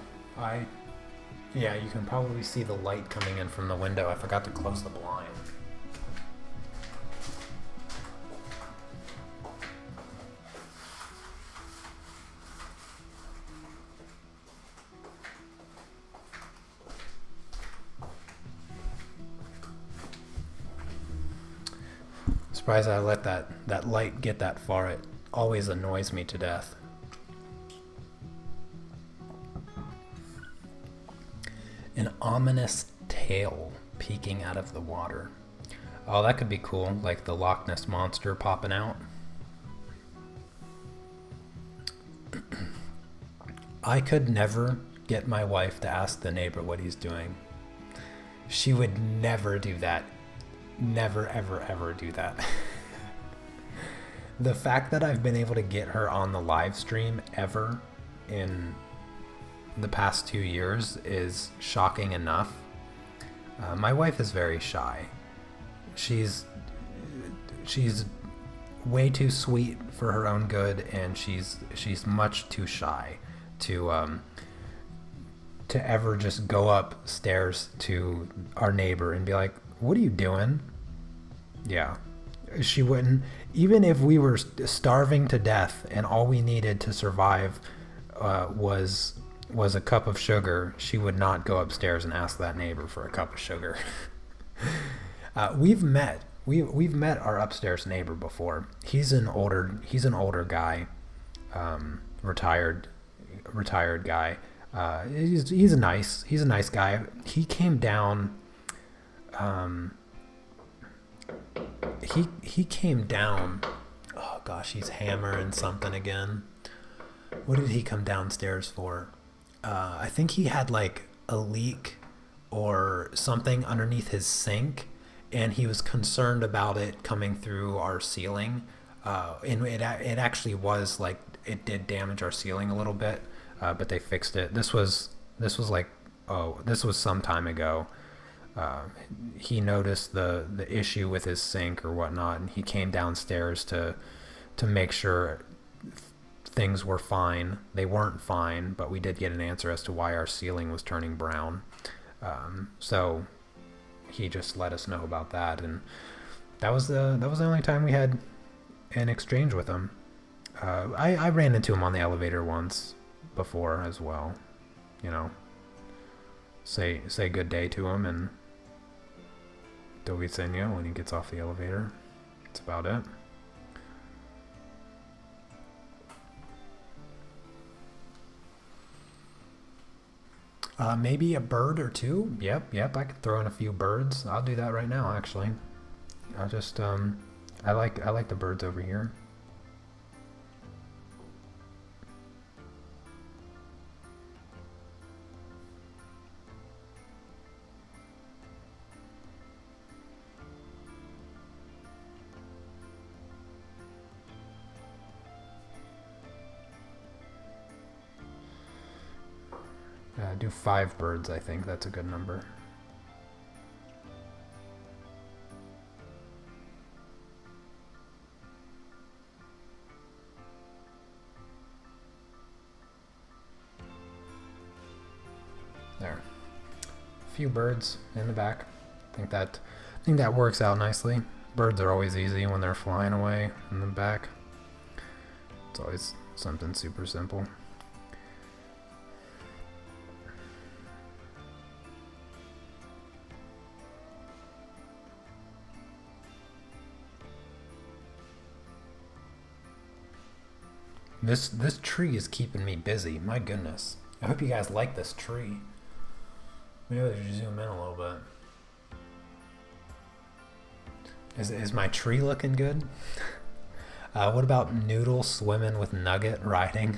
yeah, you can probably see the light coming in from the window. I forgot to close the blind. Surprised I let that light get that far. It always annoys me to death. An ominous tail peeking out of the water. Oh, that could be cool, like the Loch Ness Monster popping out. I could never get my wife to ask the neighbor what he's doing. She would never do that. Never, ever, ever do that. The fact that I've been able to get her on the live stream ever in the past 2 years is shocking enough. My wife is very shy. She's way too sweet for her own good, and she's much too shy to ever just go upstairs to our neighbor and be like, "What are you doing?" Yeah, she wouldn't. Even if we were starving to death and all we needed to survive was a cup of sugar, she would not go upstairs and ask that neighbor for a cup of sugar. We've met our upstairs neighbor before. He's an older guy, retired guy. He's a nice guy. He came down. He came down. Oh gosh, he's hammering something again. What did he come downstairs for? I think he had like a leak or something underneath his sink, and he was concerned about it coming through our ceiling. And it actually was like, it did damage our ceiling a little bit, but they fixed it. This was some time ago. He noticed the issue with his sink or whatnot, and he came downstairs to make sure things were fine. They weren't fine, but we did get an answer as to why our ceiling was turning brown. So he just let us know about that, and that was the only time we had an exchange with him. I ran into him on the elevator once before as well. You know, say good day to him, and Dovidzenyo when he gets off the elevator. That's about it. Maybe a bird or two. Yep, I could throw in a few birds. I'll do that right now, actually. I'll just, I like the birds over here. Do 5 birds, I think. That's a good number. There. A few birds in the back. I think that works out nicely. Birds are always easy when they're flying away in the back. It's always something super simple. This tree is keeping me busy. My goodness. I hope you guys like this tree. Maybe I should zoom in a little bit. Is my tree looking good? What about Noodle swimming with Nugget riding?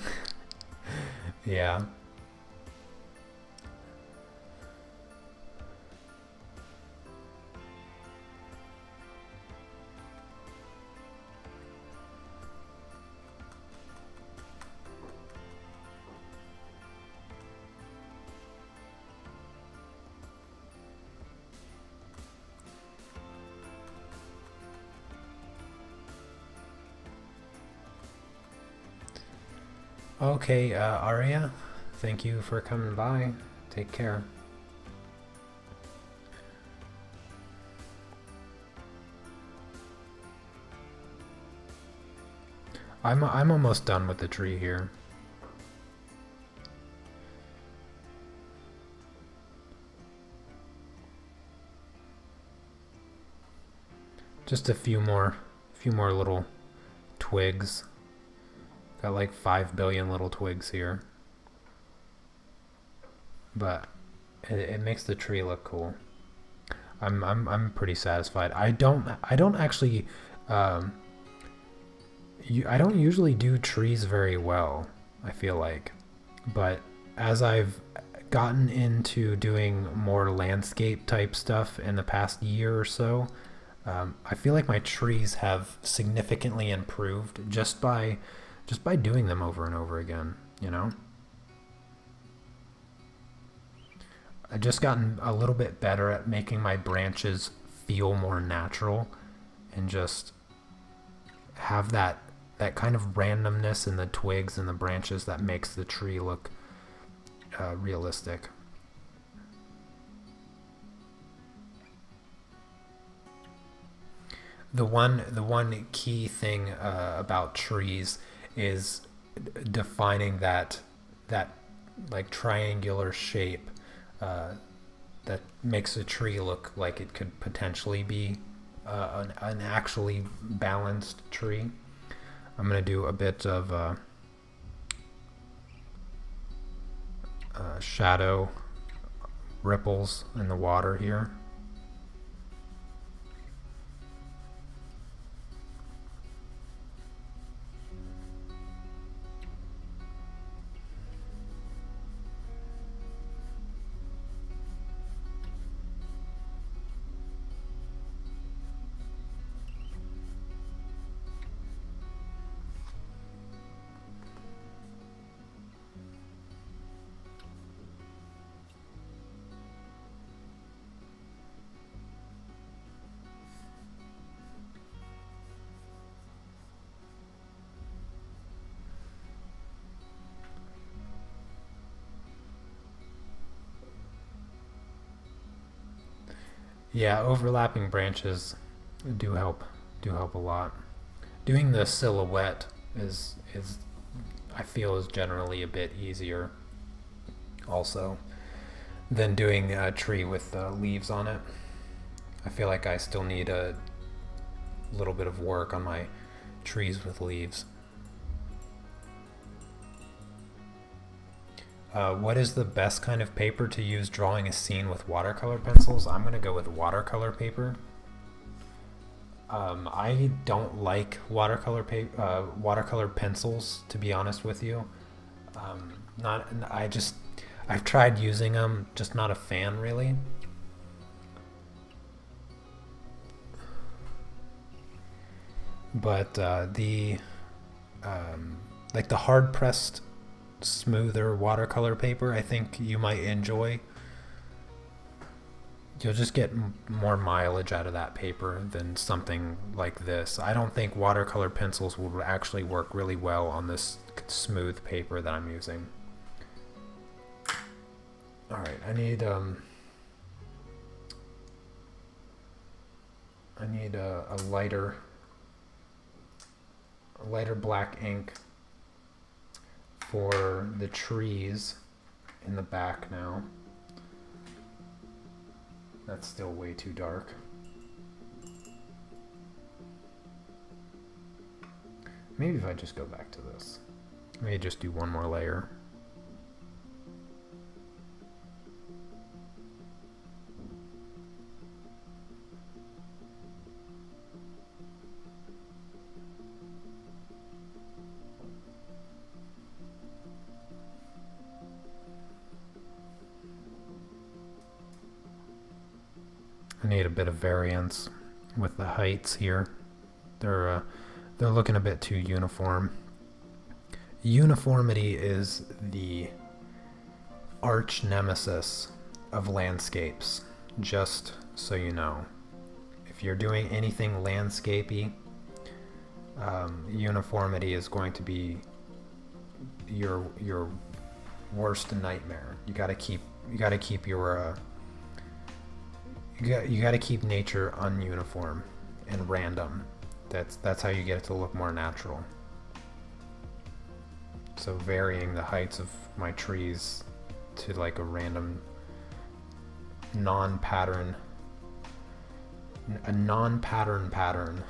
Yeah. Okay, Aria, thank you for coming by. Take care. I'm almost done with the tree here. Just a few more little twigs. Got like 5 billion little twigs here, but it makes the tree look cool. I'm pretty satisfied. I don't actually I don't usually do trees very well. I feel like But as I've gotten into doing more landscape type stuff in the past year or so, I feel like my trees have significantly improved just by doing them over and over again, you know? I've just gotten a little bit better at making my branches feel more natural and just have that kind of randomness in the twigs and the branches that makes the tree look realistic. The one key thing about trees is defining that like triangular shape that makes a tree look like it could potentially be an actually balanced tree. I'm going to do a bit of shadow ripples in the water here. Yeah, overlapping branches do help a lot. Doing the silhouette is I feel is generally a bit easier also than doing a tree with leaves on it. I feel like I still need a little bit of work on my trees with leaves. What is the best kind of paper to use drawing a scene with watercolor pencils? I'm going to go with watercolor paper. I don't like watercolor pencils, to be honest with you. I've tried using them, just not a fan really. But like the hard pressed smoother watercolor paper, I think you might enjoy. You'll just get more mileage out of that paper than something like this. I don't think watercolor pencils will actually work really well on this smooth paper that I'm using. Alright, I need a lighter black ink for the trees in the back now. That's still way too dark. Maybe if I just go back to this. Maybe just do one more layer. I need a bit of variance with the heights here. They're looking a bit too uniform. Uniformity is the arch nemesis of landscapes, just so you know. If you're doing anything landscapey, uniformity is going to be your worst nightmare. You got to keep your you got to keep nature ununiform and random. That's how you get it to look more natural. So varying the heights of my trees to like a random non-pattern pattern.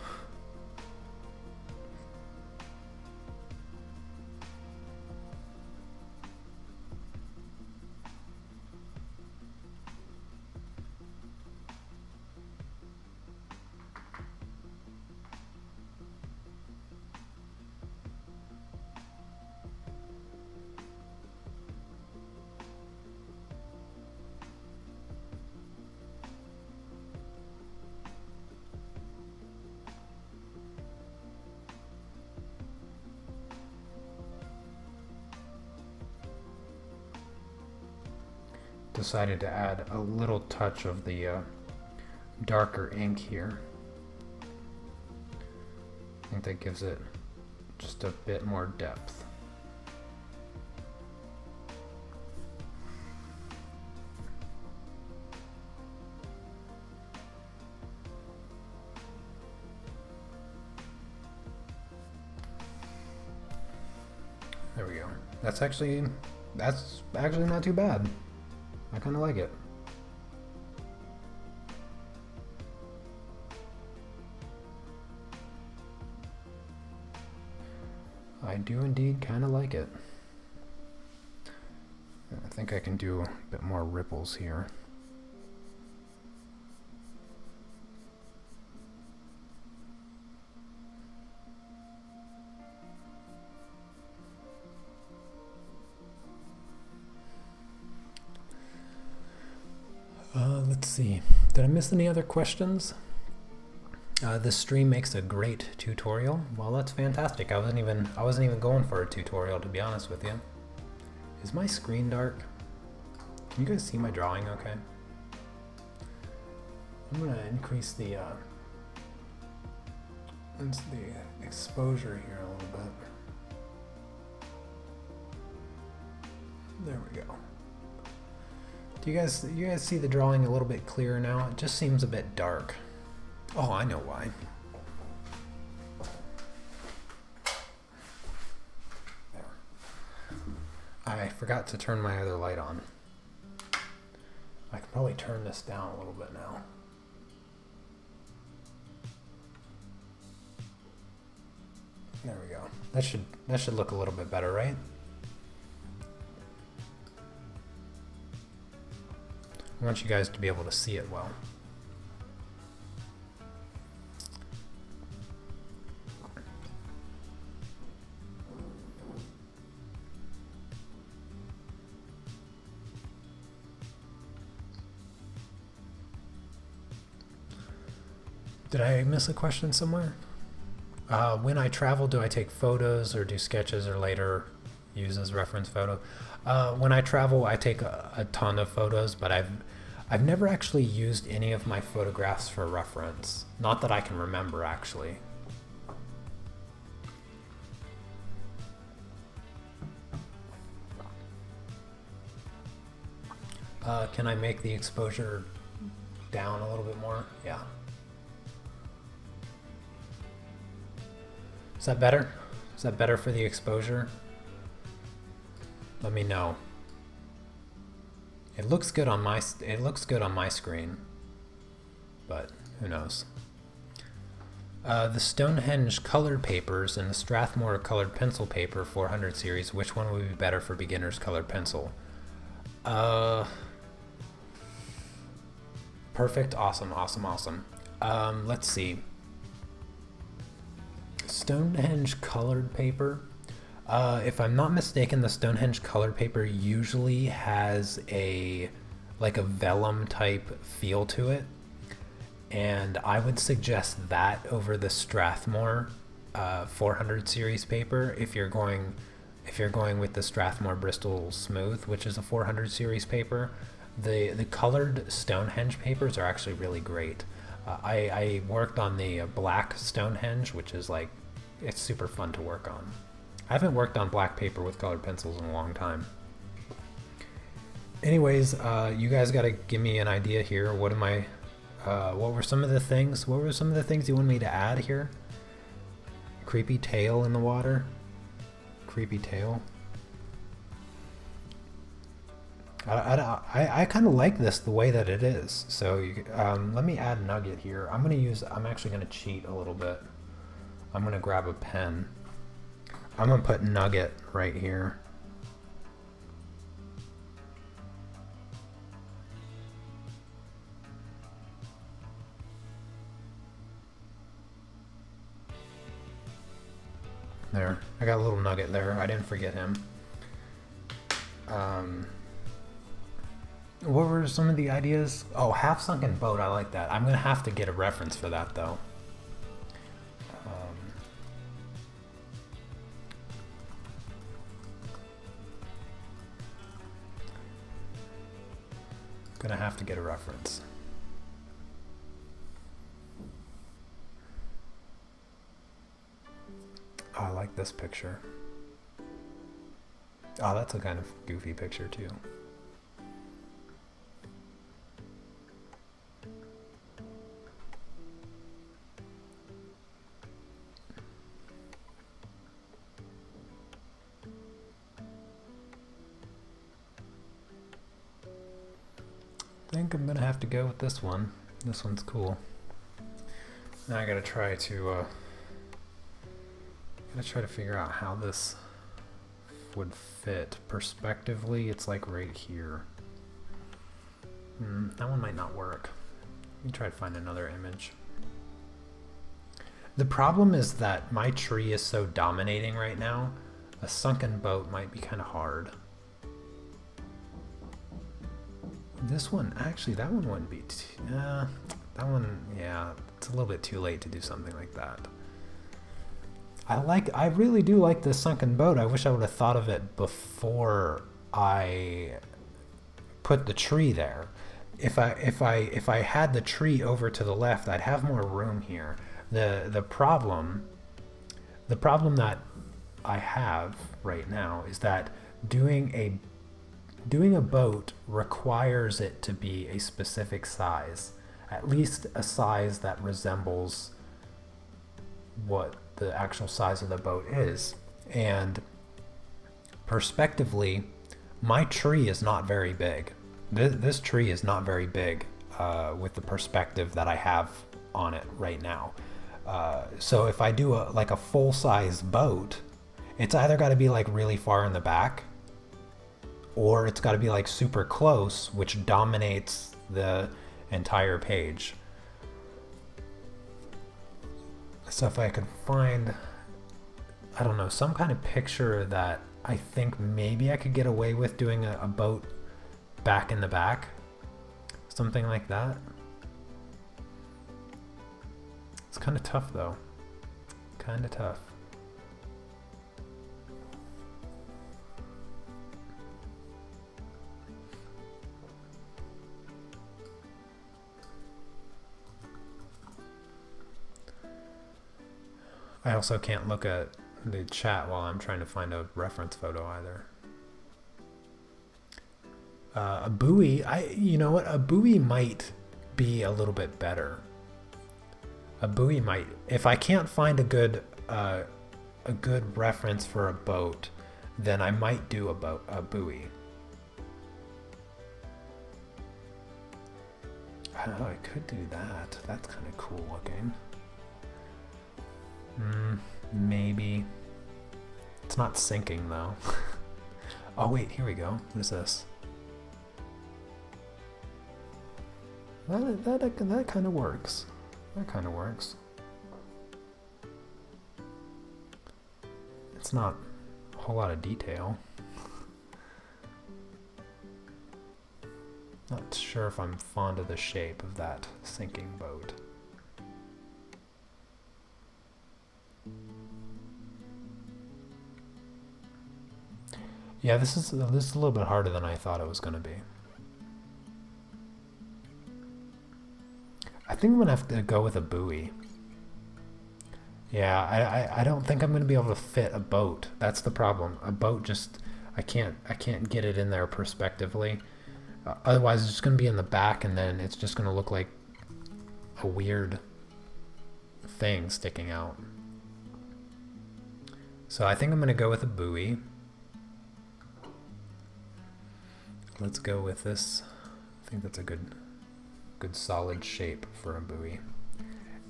decided to add a little touch of the darker ink here. I think that gives it just a bit more depth. There we go. That's actually not too bad. I kind of like it. I do indeed kind of like it. I think I can do a bit more ripples here. Let's see. Did I miss any other questions? This stream makes a great tutorial. Well, that's fantastic. I wasn't even going for a tutorial, to be honest with you. Is my screen dark? Can you guys see my drawing okay? I'm gonna increase the exposure here a little bit. There we go. Do you guys see the drawing a little bit clearer now? It just seems a bit dark. Oh, I know why. There. I forgot to turn my other light on. I can probably turn this down a little bit now. There we go. That should look a little bit better, right? I want you guys to be able to see it well. Did I miss a question somewhere? When I travel, do I take photos or do sketches or later use as reference photo? When I travel, I take a ton of photos, but I've never actually used any of my photographs for reference. Not that I can remember, actually. Can I make the exposure down a little bit more? Yeah. Is that better? Is that better for the exposure? Let me know. It looks good on my screen, but who knows? The Stonehenge colored papers and the Strathmore colored pencil paper 400 series. Which one would be better for beginners colored pencil? Perfect. Awesome. Let's see. Stonehenge colored paper. If I'm not mistaken, the Stonehenge colored paper usually has like a vellum type feel to it, and I would suggest that over the Strathmore 400 series paper if you're going with the Strathmore Bristol Smooth, which is a 400 series paper. The colored Stonehenge papers are actually really great. I worked on the black Stonehenge, which is like, it's super fun to work on. I haven't worked on black paper with colored pencils in a long time. Anyways, you guys got to give me an idea here. What were some of the things you wanted me to add here? Creepy tail in the water. Creepy tail. I kind of like this the way that it is. So let me add Nugget here. I'm actually gonna cheat a little bit. I'm gonna grab a pen. I'm gonna put Nugget right here. There, I got a little Nugget there. I didn't forget him. What were some of the ideas? Oh, half sunken boat. I like that. I'm gonna have to get a reference for that though. Gonna have to get a reference. Oh, I like this picture. Oh, that's a kind of goofy picture too. I think I'm gonna have to go with this one. This one's cool. Now I gotta try to figure out how this would fit. Perspectively, it's like right here. That one might not work. Let me try to find another image. The problem is that my tree is so dominating right now, a sunken boat might be kind of hard. This one, actually, that one wouldn't be that one, yeah, it's a little bit too late to do something like that. I really do like this sunken boat. I wish I would have thought of it before I put the tree there. If I had the tree over to the left, I'd have more room here. The problem that I have right now is that doing a boat requires it to be a specific size, at least a size that resembles what the actual size of the boat is. And perspectively, my tree is not very big. This tree is not very big with the perspective that I have on it right now. So if I do like a full-size boat, it's either got to be like really far in the back, or it's got to be like super close, which dominates the entire page. So if I could find, I don't know, some kind of picture that I think maybe I could get away with doing a boat back in the back, something like that. It's kind of tough though, kind of tough. I also can't look at the chat while I'm trying to find a reference photo either. A buoy, you know what? A buoy might be a little bit better. A buoy might, if I can't find a good reference for a boat, then I might do a buoy. Oh, I could do that. That's kind of cool looking. Maybe. It's not sinking though. Oh wait, here we go. What is this? That kind of works. That kind of works. It's not a whole lot of detail. Not sure if I'm fond of the shape of that sinking boat. Yeah, this is a little bit harder than I thought it was going to be. I think I'm going to have to go with a buoy. Yeah, I don't think I'm going to be able to fit a boat. That's the problem. A boat just, I can't get it in there perspectively. Otherwise, it's just going to be in the back, and then it's just going to look like a weird thing sticking out. So I think I'm going to go with a buoy. Let's go with this. I think that's a good solid shape for a buoy.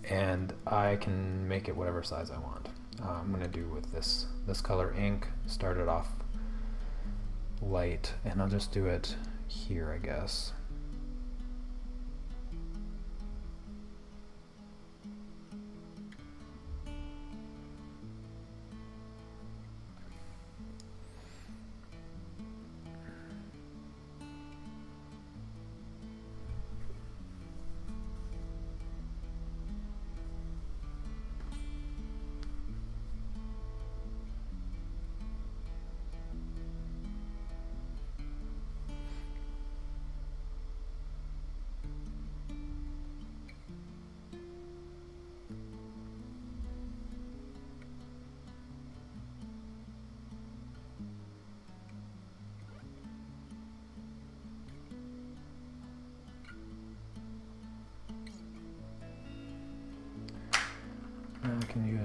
And I can make it whatever size I want. I'm gonna do with this color ink, start it off light, and I'll just do it here, I guess.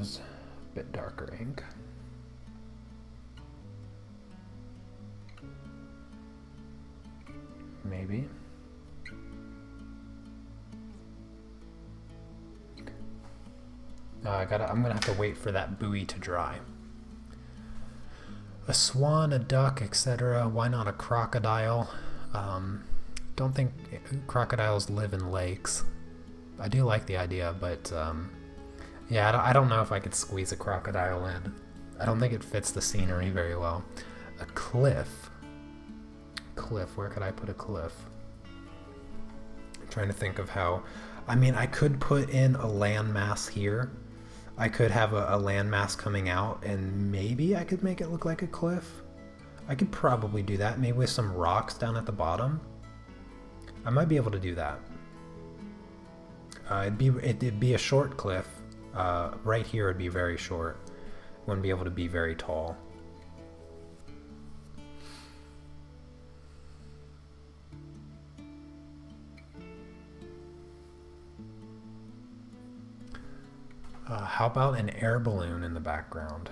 use a bit darker ink. Maybe. I'm gonna have to wait for that buoy to dry. A swan, a duck, etc. Why not a crocodile? Don't think crocodiles live in lakes. I do like the idea, but yeah, I don't know if I could squeeze a crocodile in. I don't think it fits the scenery very well. A cliff. Cliff, where could I put a cliff? I'm trying to think of how... I mean, I could put in a landmass here. I could have a landmass coming out, and maybe I could make it look like a cliff. I could probably do that, maybe with some rocks down at the bottom. I might be able to do that. It'd be a short cliff. Right here it'd be very short. Wouldn't be able to be very tall. How about an air balloon in the background?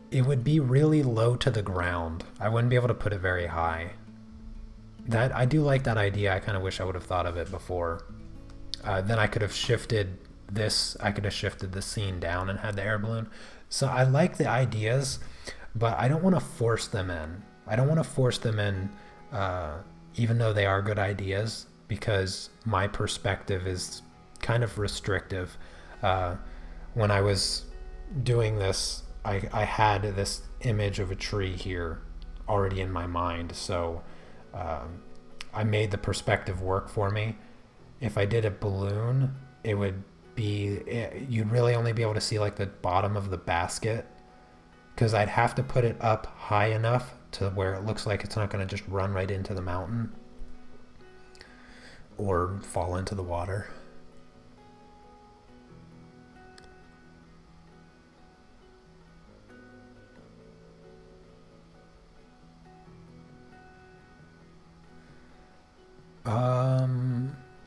It would be really low to the ground. I wouldn't be able to put it very high. I do like that idea. I kind of wish I would have thought of it before. Then I could have shifted this. I could have shifted the scene down and had the air balloon. So I like the ideas, but I don't want to force them in. I don't want to force them in, even though they are good ideas, because my perspective is kind of restrictive. When I was doing this, I had this image of a tree here already in my mind, so I made the perspective work for me. If I did a balloon, it would be, you'd really only be able to see like the bottom of the basket, because I'd have to put it up high enough to where it looks like it's not going to just run right into the mountain or fall into the water.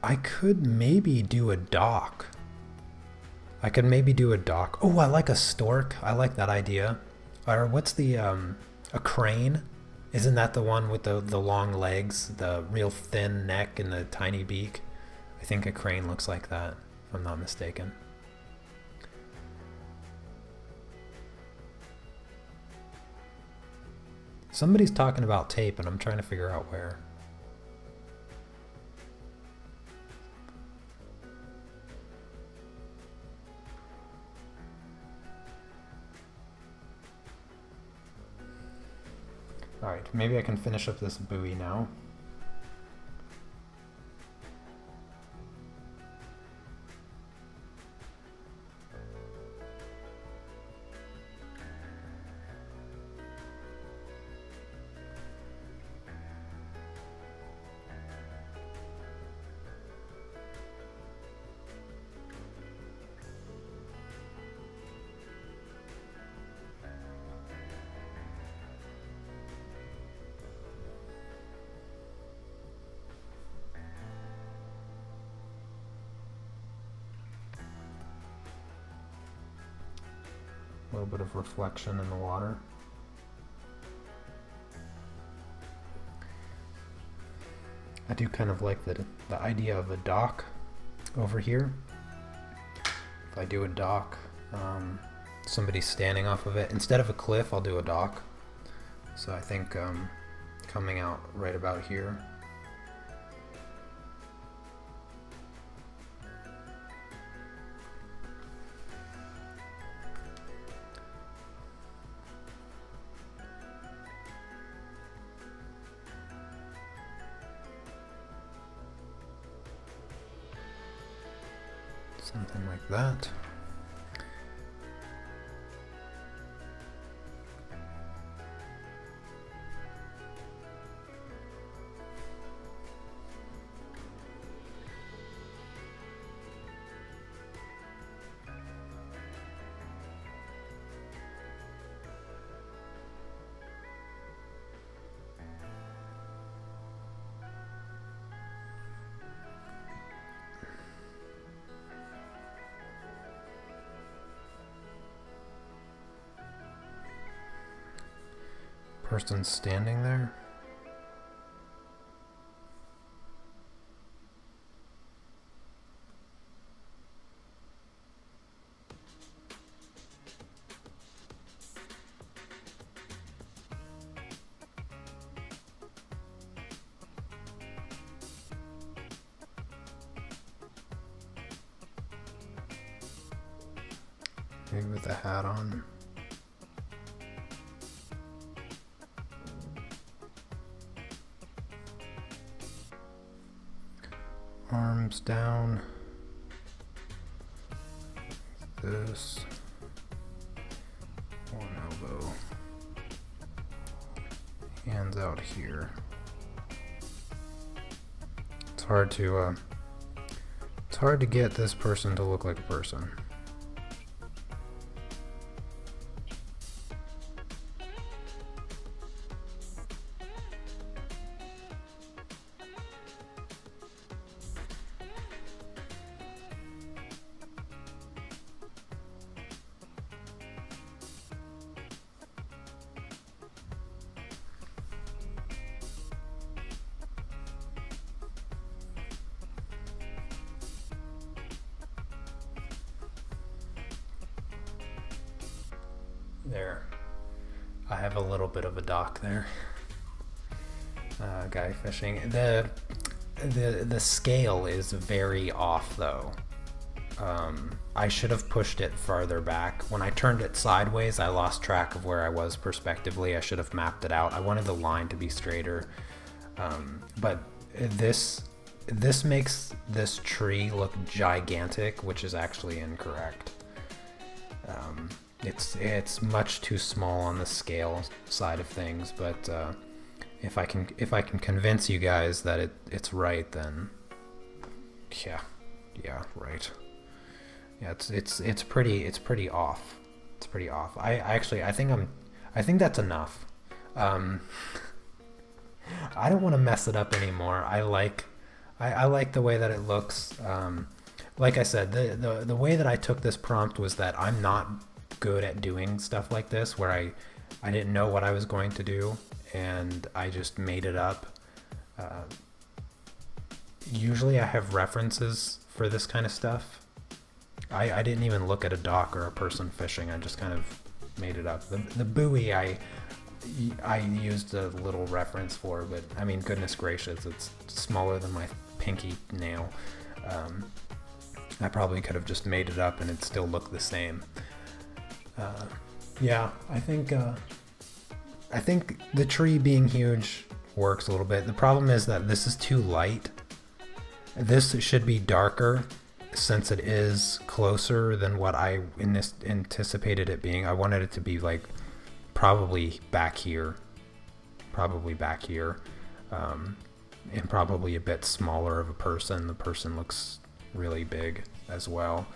I could maybe do a dock. I could maybe do a dock. Oh, I like a stork. I like that idea. Or what's the, a crane? Isn't that the one with the long legs, the real thin neck and the tiny beak? I think a crane looks like that, if I'm not mistaken. Somebody's talking about tape and I'm trying to figure out where. Alright, maybe I can finish up this buoy now. A little bit of reflection in the water. I do kind of like the idea of a dock over here. If I do a dock, somebody standing off of it. Instead of a cliff, I'll do a dock. So I think coming out right about here. Something like that. Person's standing there. Maybe with a hat on. Arms down. This. One elbow. Hands out here. It's hard to get this person to look like a person. There, I have a little bit of a dock there. Guy fishing. The scale is very off though. I should have pushed it farther back. When I turned it sideways, I lost track of where I was perspectively. I should have mapped it out. I wanted the line to be straighter. But this makes this tree look gigantic, which is actually incorrect. It's much too small on the scale side of things, but if I can convince you guys that it's right, then yeah, right. Yeah, it's pretty off. It's pretty off. I think that's enough. I don't want to mess it up anymore. I like the way that it looks. Like I said, the way that I took this prompt was that I'm not good at doing stuff like this, where I didn't know what I was going to do and I just made it up. Usually I have references for this kind of stuff. I didn't even look at a dock or a person fishing. I just kind of made it up. The buoy I used a little reference for, but I mean, goodness gracious, it's smaller than my pinky nail. I probably could have just made it up and it still looked the same. Yeah, I think the tree being huge works a little bit. The problem is that this is too light. This should be darker since it is closer than what I anticipated it being. I wanted it to be like probably back here, and probably a bit smaller of a person. The person looks really big as well.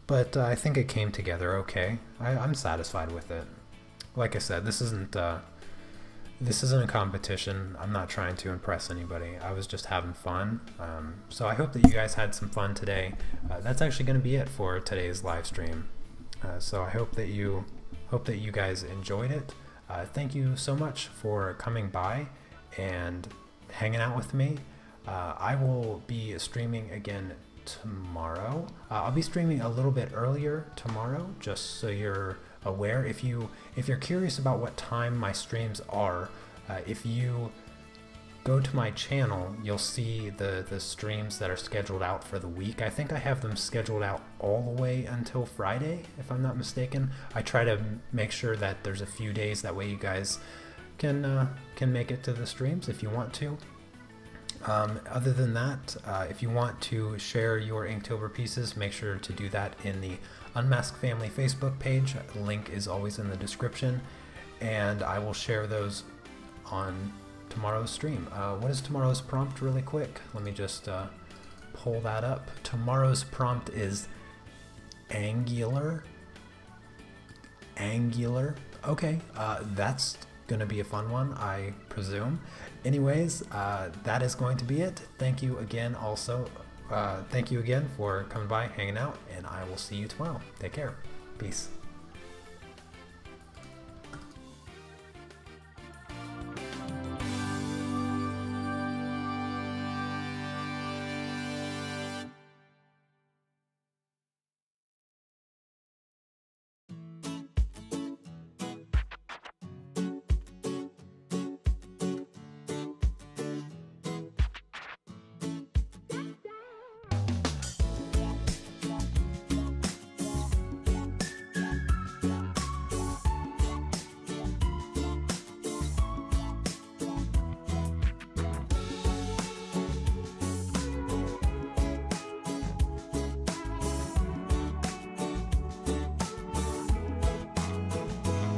But I think it came together okay. I'm satisfied with it. Like I said, this isn't a competition. I'm not trying to impress anybody. I was just having fun. So I hope that you guys had some fun today. That's actually going to be it for today's live stream. So I hope that you guys enjoyed it. Thank you so much for coming by and hanging out with me. I will be streaming again tomorrow. I'll be streaming a little bit earlier tomorrow, just so you're aware. If you're curious about what time my streams are, if you go to my channel, you'll see the streams that are scheduled out for the week. I think I have them scheduled out all the way until Friday, if I'm not mistaken. I try to make sure that there's a few days, that way you guys can make it to the streams if you want to. Other than that, if you want to share your Inktober pieces, make sure to do that in the Unmasked Family Facebook page. The link is always in the description, and I will share those on tomorrow's stream. What is tomorrow's prompt really quick? Let me just pull that up. Tomorrow's prompt is angular. Okay, that's gonna be a fun one, I presume. Anyways, that is going to be it. Thank you again thank you again for coming by, hanging out, and I will see you tomorrow. Take care. Peace.